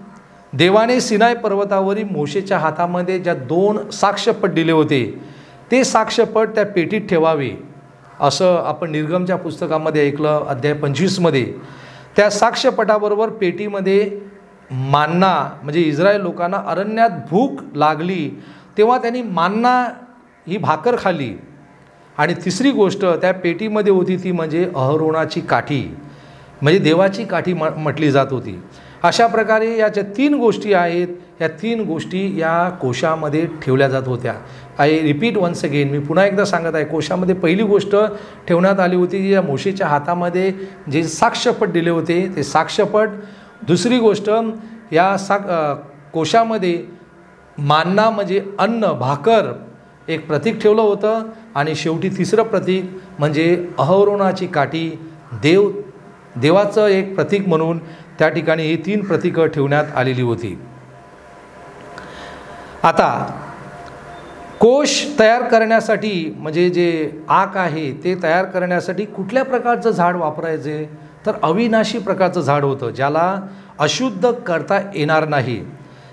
देवाने सिनाय पर्वतावरील मोशेच्या हातामध्ये ज्या 2 साक्ष्यपट दिले होते ते साक्ष्यपट त्या पेटीत ठेवावे असं आपण निर्गमच्या पुस्तकामध्ये ऐकलं. अध्याय 25 त्या साक्ष्यपटाबरोबर पेटीमध्ये मान्ना म्हणजे इस्रायल लोकांना अरण्यात भूक लागली तेव्हा त्यांनी मान्ना ही भाकर खाल्ली. आणि तिसरी गोष्ट त्या पेटीमध्ये होती ती म्हणजे अहरोनाची काठी म्हणजे देवाची काठी म्हटली जात होती. अशा प्रकारे या ज्या 3 गोष्टी आहेत या 3 गोष्टी या कोशामध्ये ठेवल्या जात होत्या. आय रिपीट वन्स अगेन, मी पुन्हा एकदा सांगत आहे, कोशामध्ये पहिली गोष्ट ठेवण्यात आली होती की या मोशेच्या हातामध्ये जे साक्षपट दिले होते ते साक्षपट. दुसरी गोष्ट, या कोशामध्ये मान्ना म्हणजे अन्न, भाकर एक प्रतीक ठेवलं होतं. आणि शेवटी तिसरं प्रतीक म्हणजे अहरोनाची काठी, देवाचं एक प्रतीक म्हणून त्या ठिकाणी ही 3 प्रतीकं ठेवण्यात आलेली होती. आता कोश तयार करण्यासाठी म्हणजे जे आक आहे ते तयार करण्यासाठी कुठल्या प्रकारचं झाड वापरायचे, तर अविनाशी प्रकारचं झाड होतं ज्याला अशुद्ध करता येणार नाही.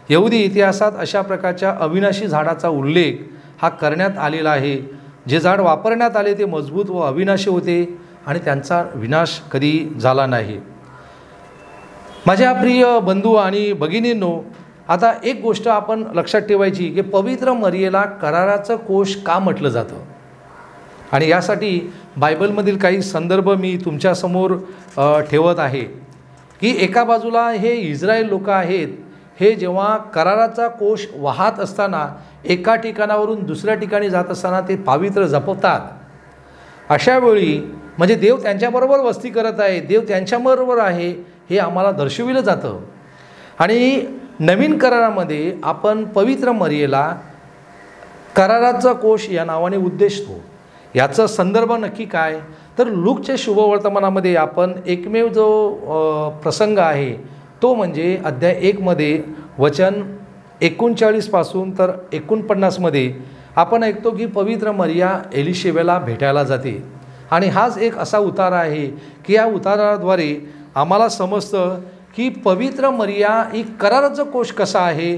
यहुदी इतिहासात अशा प्रकारच्या अविनाशी झाडाचा उल्लेख हा करण्यात आलेला आहे. जे झाड वापरण्यात आले ते मजबूत व अविनाशी होते आणि त्यांचा विनाश कधी झाला नाही. माझ्या प्रिय बंधू आणि भगिनींनो, आता एक गोष्ट आपण लक्षात ठेवायची की पवित्र मरियेला कराराचं कोश का म्हटलं जातं. आणि यासाठी बायबलमधील काही संदर्भ मी तुमच्यासमोर ठेवत आहे की एका बाजूला हे इस्रायल लोक आहेत, हे जेव्हा कराराचा कोश वाहत असताना एका ठिकाणावरून दुसऱ्या ठिकाणी जात असताना ते पावित्र्य जपतात. अशावेळी म्हणजे देव त्यांच्याबरोबर वस्ती करत आहे, देव त्यांच्याबरोबर आहे हे आम्हाला दर्शविलं जातं. आणि नवीन करारामध्ये आपण पवित्र मरियेला कराराचा कोश या नावाने उद्देशतो. याचा संदर्भ नक्की काय, तर लूकच्या शुभवर्तमानामध्ये आपण एकमेव जो प्रसंग आहे तो म्हणजे अध्याय 1 मध्ये वचन 39 पासून तर 49 मध्ये आपण ऐकतो की पवित्र मरिया एलिशेबेला भेटायला जाते. आणि हाच एक असा उतारा आहे की या उताराद्वारे आम्हाला समजतं की पवित्र मरिया ही कराराचा कोश कसा आहे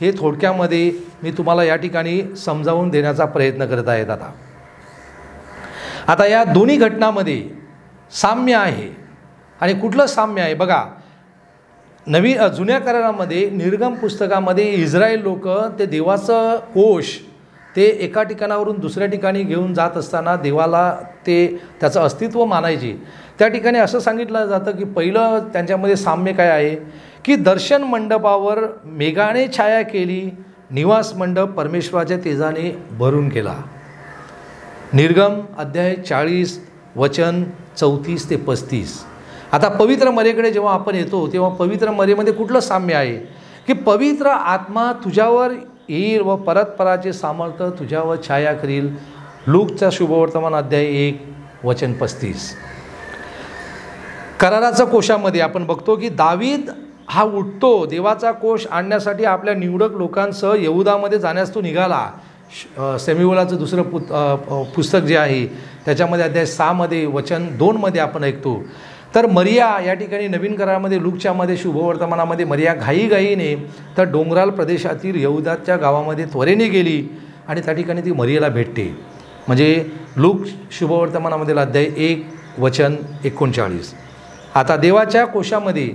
हे थोडक्यामध्ये मी तुम्हाला या ठिकाणी समजावून देण्याचा प्रयत्न करत आहे. आता या दोन्ही घटनांमध्ये साम्य आहे. आणि कुठलं साम्य आहे बघा, जुन्या करारामध्ये निर्गम पुस्तकामध्ये इस्रायल लोक ते देवाचं कोश ते एका ठिकाणावरून दुसऱ्या ठिकाणी घेऊन जात असताना देवाला ते त्याचं अस्तित्व मानायचे. त्या ठिकाणी असं सांगितलं जातं की पहिलं त्यांच्यामध्ये साम्य काय आहे की दर्शन मंडपावर मेघाने छाया केली, निवास मंडप परमेश्वराच्या तेजाने भरून गेला. निर्गम अध्याय 40 वचन 34 ते 35. आता पवित्र मरेकडे जेव्हा आपण येतो तेव्हा पवित्र मरेमध्ये कुठलं साम्य आहे की पवित्र आत्मा तुझ्यावर येईल व परतपराचे सामर्थ्य तुझ्यावर छाया करील. लूकचा शुभवर्तमान अध्याय 1 वचन 35. कराराचा कोशामध्ये आपण बघतो की दावीद हा उठतो देवाचा कोश आणण्यासाठी आपल्या निवडक लोकांसह यहुदामध्ये जाण्यास तो निघाला. शमूएलाचं दुसरं पुस्तक जे आहे त्याच्यामध्ये अध्याय 6 मध्ये वचन 2 मध्ये आपण ऐकतो. तर मरिया या ठिकाणी नवीन करारामध्ये लूकच्यामध्ये शुभवर्तमानामध्ये मरिया घाईघाईने तर डोंगराळ प्रदेशातील यहुदाच्या गावामध्ये त्वरेने गेली आणि त्या ठिकाणी ती मरियेला भेटते. म्हणजे लूक शुभवर्तमानामधील अध्याय 1 वचन 39. आता देवाच्या कोशामध्ये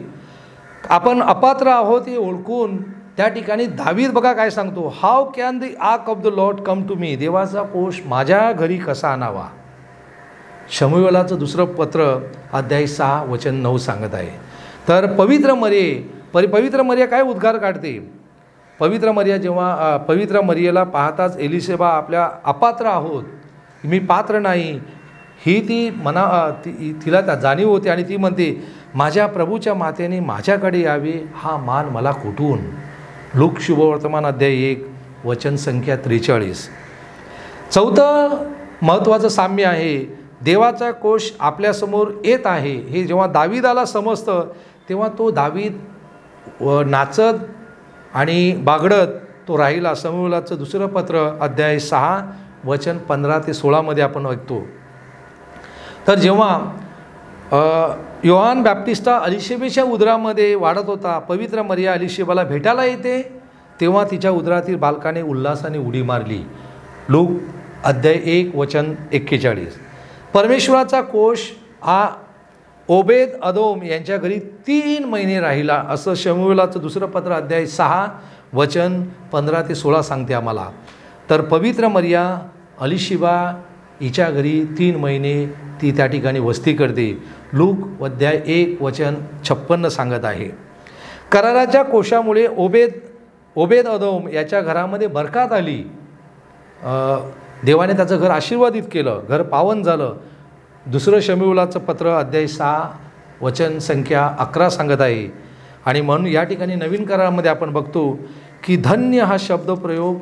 आपण अपात्र आहोत हे ओळखून त्या ठिकाणी दावीद बघा काय सांगतो, how can the ark of the Lord come to me, देवाचा कोश माझ्या घरी कसा आणावा. शमूएलाचं दुसरं पत्र अध्याय 6 वचन 9 सांगत आहे. तर पवित्र मरिया काय उद्गार काढते. पवित्र मरिया जेव्हा पवित्र मरियेला पाहताच एलिशेबा आपल्या अपात्र आहोत, मी पात्र नाही ही ती तिला त्या जाणीव होते आणि ती म्हणते माझ्या प्रभूच्या मातेने माझ्याकडे यावे हा मान मला कुठून. लूक शुभवर्तमान अध्याय 1 वचन संख्या 43. चौथं महत्त्वाचं साम्य आहे, देवाचा कोश आपल्यासमोर येत आहे हे जेव्हा दावीदाला समजतं तेव्हा तो दावीद नाचत आणि बागडत तो राहिला. शमूएलाचं दुसरं पत्र अध्याय 6 वचन 15 ते 16 मध्ये आपण ऐकतो. तर जेव्हा योहान बॅप्टिस्टा अलिशेबेच्या उदरामध्ये वाढत होता, पवित्र मरिया अलिशेबाला भेटायला येते तेव्हा तिच्या उदरातील बालकाने उल्हासाने उडी मारली. लूक अध्याय 1 वचन 41. परमेश्वराचा कोश हा ओबेद अदोम यांच्या घरी 3 महिने राहिला असं शमूएलाचं दुसरं पत्र अध्याय 6 वचन 15 ते 16 सांगते आम्हाला. तर पवित्र मरिया अलिशेबा हिच्या घरी 3 महिने ती त्या ठिकाणी वस्ती करते. लूक अध्याय 1 वचन 56 सांगत आहे. कराराच्या कोशामुळे ओबेद ओबेद अदोम याच्या घरामध्ये बरकत आली, देवाने त्याचं घर आशीर्वादित केलं, घर पावन झालं. दुसरं शमूएलाचं पत्र अध्याय 6 वचन संख्या 11 सांगत आहे. आणि म्हणून या ठिकाणी नवीन करारामध्ये आपण बघतो की धन्य हा शब्दप्रयोग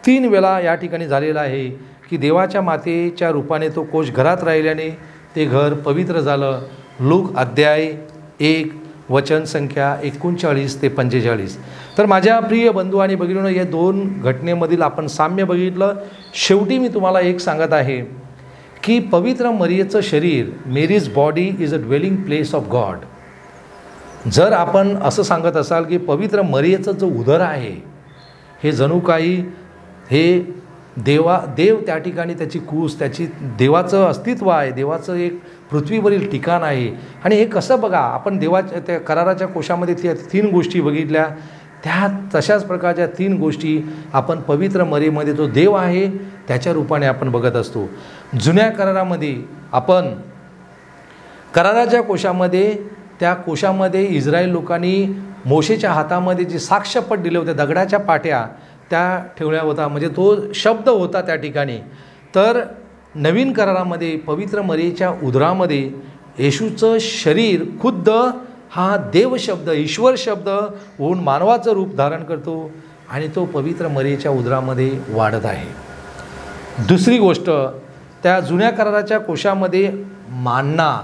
3 वेळा या ठिकाणी झालेला आहे की देवाच्या मातेच्या रूपाने तो कोश घरात राहिल्याने ते घर पवित्र झालं. लूक अध्याय 1 वचन संख्या 39 ते 45. तर माझ्या प्रिय बंधू आणि भगिनींनो, या 2 घटनेमधील आपण साम्य बघितलं. शेवटी मी तुम्हाला एक सांगत आहे की पवित्र मरियेचं शरीर, Mary's body is a dwelling place of God. जर आपण असं सांगत असाल की पवित्र मरियेचं जो उदर आहे हे जणू काही हे देव त्या ठिकाणी त्याची कूस, त्याची देवाचं अस्तित्व आहे, देवाचं एक पृथ्वीवरील ठिकाण आहे. आणि हे कसं बघा, आपण देवाच्या त्या कराराच्या कोशामध्ये त्या 3 गोष्टी बघितल्या, त्या तशाच प्रकारच्या 3 गोष्टी आपण पवित्र मरियेमध्ये जो देव आहे त्याच्या रूपाने आपण बघत असतो. जुन्या करारामध्ये आपण कराराच्या कोशामध्ये, त्या कोशामध्ये इस्रायल लोकांनी मोशेच्या हातामध्ये जे साक्षपट दिले होते, दगडाच्या पाट्या त्या ठेवल्या होता, म्हणजे तो शब्द होता त्या ठिकाणी. तर नवीन करारामध्ये पवित्र मरियेच्या उदरामध्ये येशूचं शरीर खुद्द हा देवशब्द, ईश्वर शब्द होऊन मानवाचं रूप धारण करतो आणि तो पवित्र मरियेच्या उदरामध्ये वाढत आहे. दुसरी गोष्ट, त्या जुन्या कराराच्या कोशामध्ये मान्ना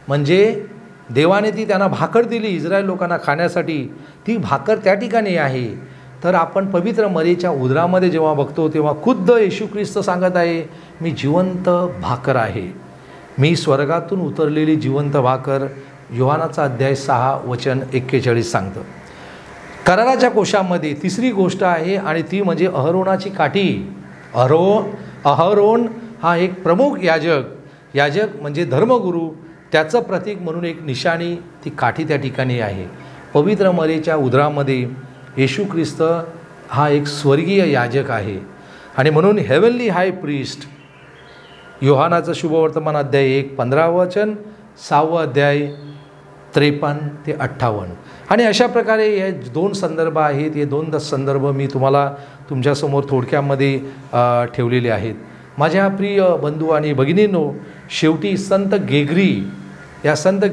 म्हणजे देवाने ती त्यांना भाकर दिली इस्रायल लोकांना खाण्यासाठी, ती भाकर त्या ठिकाणी आहे. तर आपण पवित्र मरियेच्या उदरामध्ये जेव्हा बघतो तेव्हा खुद्द येशू ख्रिस्त सांगत आहे, मी जिवंत भाकर आहे, मी स्वर्गातून उतरलेली जिवंत भाकर. योहानाचा अध्याय 6 वचन 41 सांगतं. कराराच्या कोशामध्ये तिसरी गोष्ट आहे आणि ती म्हणजे अहरोनाची काठी. अहरोन हा एक प्रमुख याजक म्हणजे धर्मगुरू, त्याचं प्रतीक म्हणून एक निशाणी, ती काठी त्या ठिकाणी आहे. पवित्र मरियेच्या उदरामध्ये येशू ख्रिस्त हा एक स्वर्गीय याजक आहे. आणि म्हणून हेवनली हाय प्रीस्ट, योहानाचं शुभवर्तमान अध्याय 1 15 वचन, 6 अध्याय 53 ते 58. आणि अशा प्रकारे हे 2 संदर्भ आहेत. हे 2 संदर्भ मी तुम्हाला तुमच्यासमोर थोडक्यामध्ये ठेवलेले आहेत. माझ्या प्रिय बंधू आणि भगिनींनो, शेवटी संत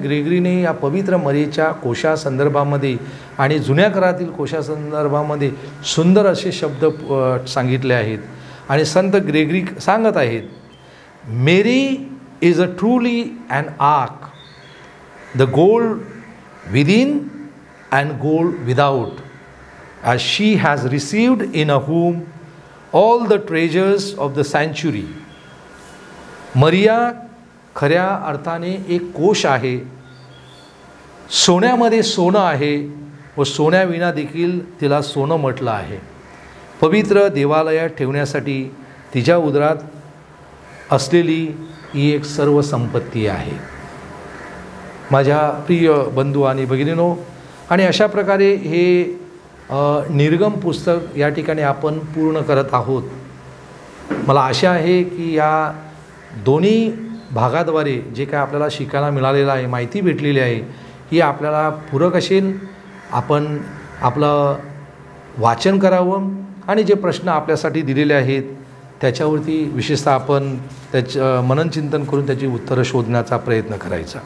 ग्रेगरीने या पवित्र मरियेच्या कोशा संदर्भामध्ये आणि जुन्या करारातील कोशा संदर्भामध्ये सुंदर असे शब्द सांगितले आहेत. आणि संत ग्रेगरी सांगत आहेत, Mary is a truly an ark, the gold within and gold without, as she has received in a whom all the treasures of the sanctuary. मरिया खऱ्या अर्थाने एक कोश आहे, सोन्यामध्ये सोनं आहे व सोन्याविना देखील तिला सोनं म्हटलं आहे. पवित्र देवालयात ठेवण्यासाठी तिच्या उदरात असलेली ही एक सर्व संपत्ती आहे. माझ्या प्रिय बंधू आणि भगिनींनो, आणि अशा प्रकारे हे निर्गम पुस्तक या ठिकाणी आपण पूर्ण करत आहोत. मला आशा आहे की या दोन्ही भागाद्वारे जे काय आपल्याला शिकायला मिळालेलं आहे, माहिती भेटलेली आहे, ही आपल्याला पूरक असेल. आपण आपलं वाचन करावं आणि जे प्रश्न आपल्यासाठी दिलेले आहेत त्याच्यावरती विशेषतः आपण मननचिंतन करून त्याची उत्तरं शोधण्याचा प्रयत्न करायचा.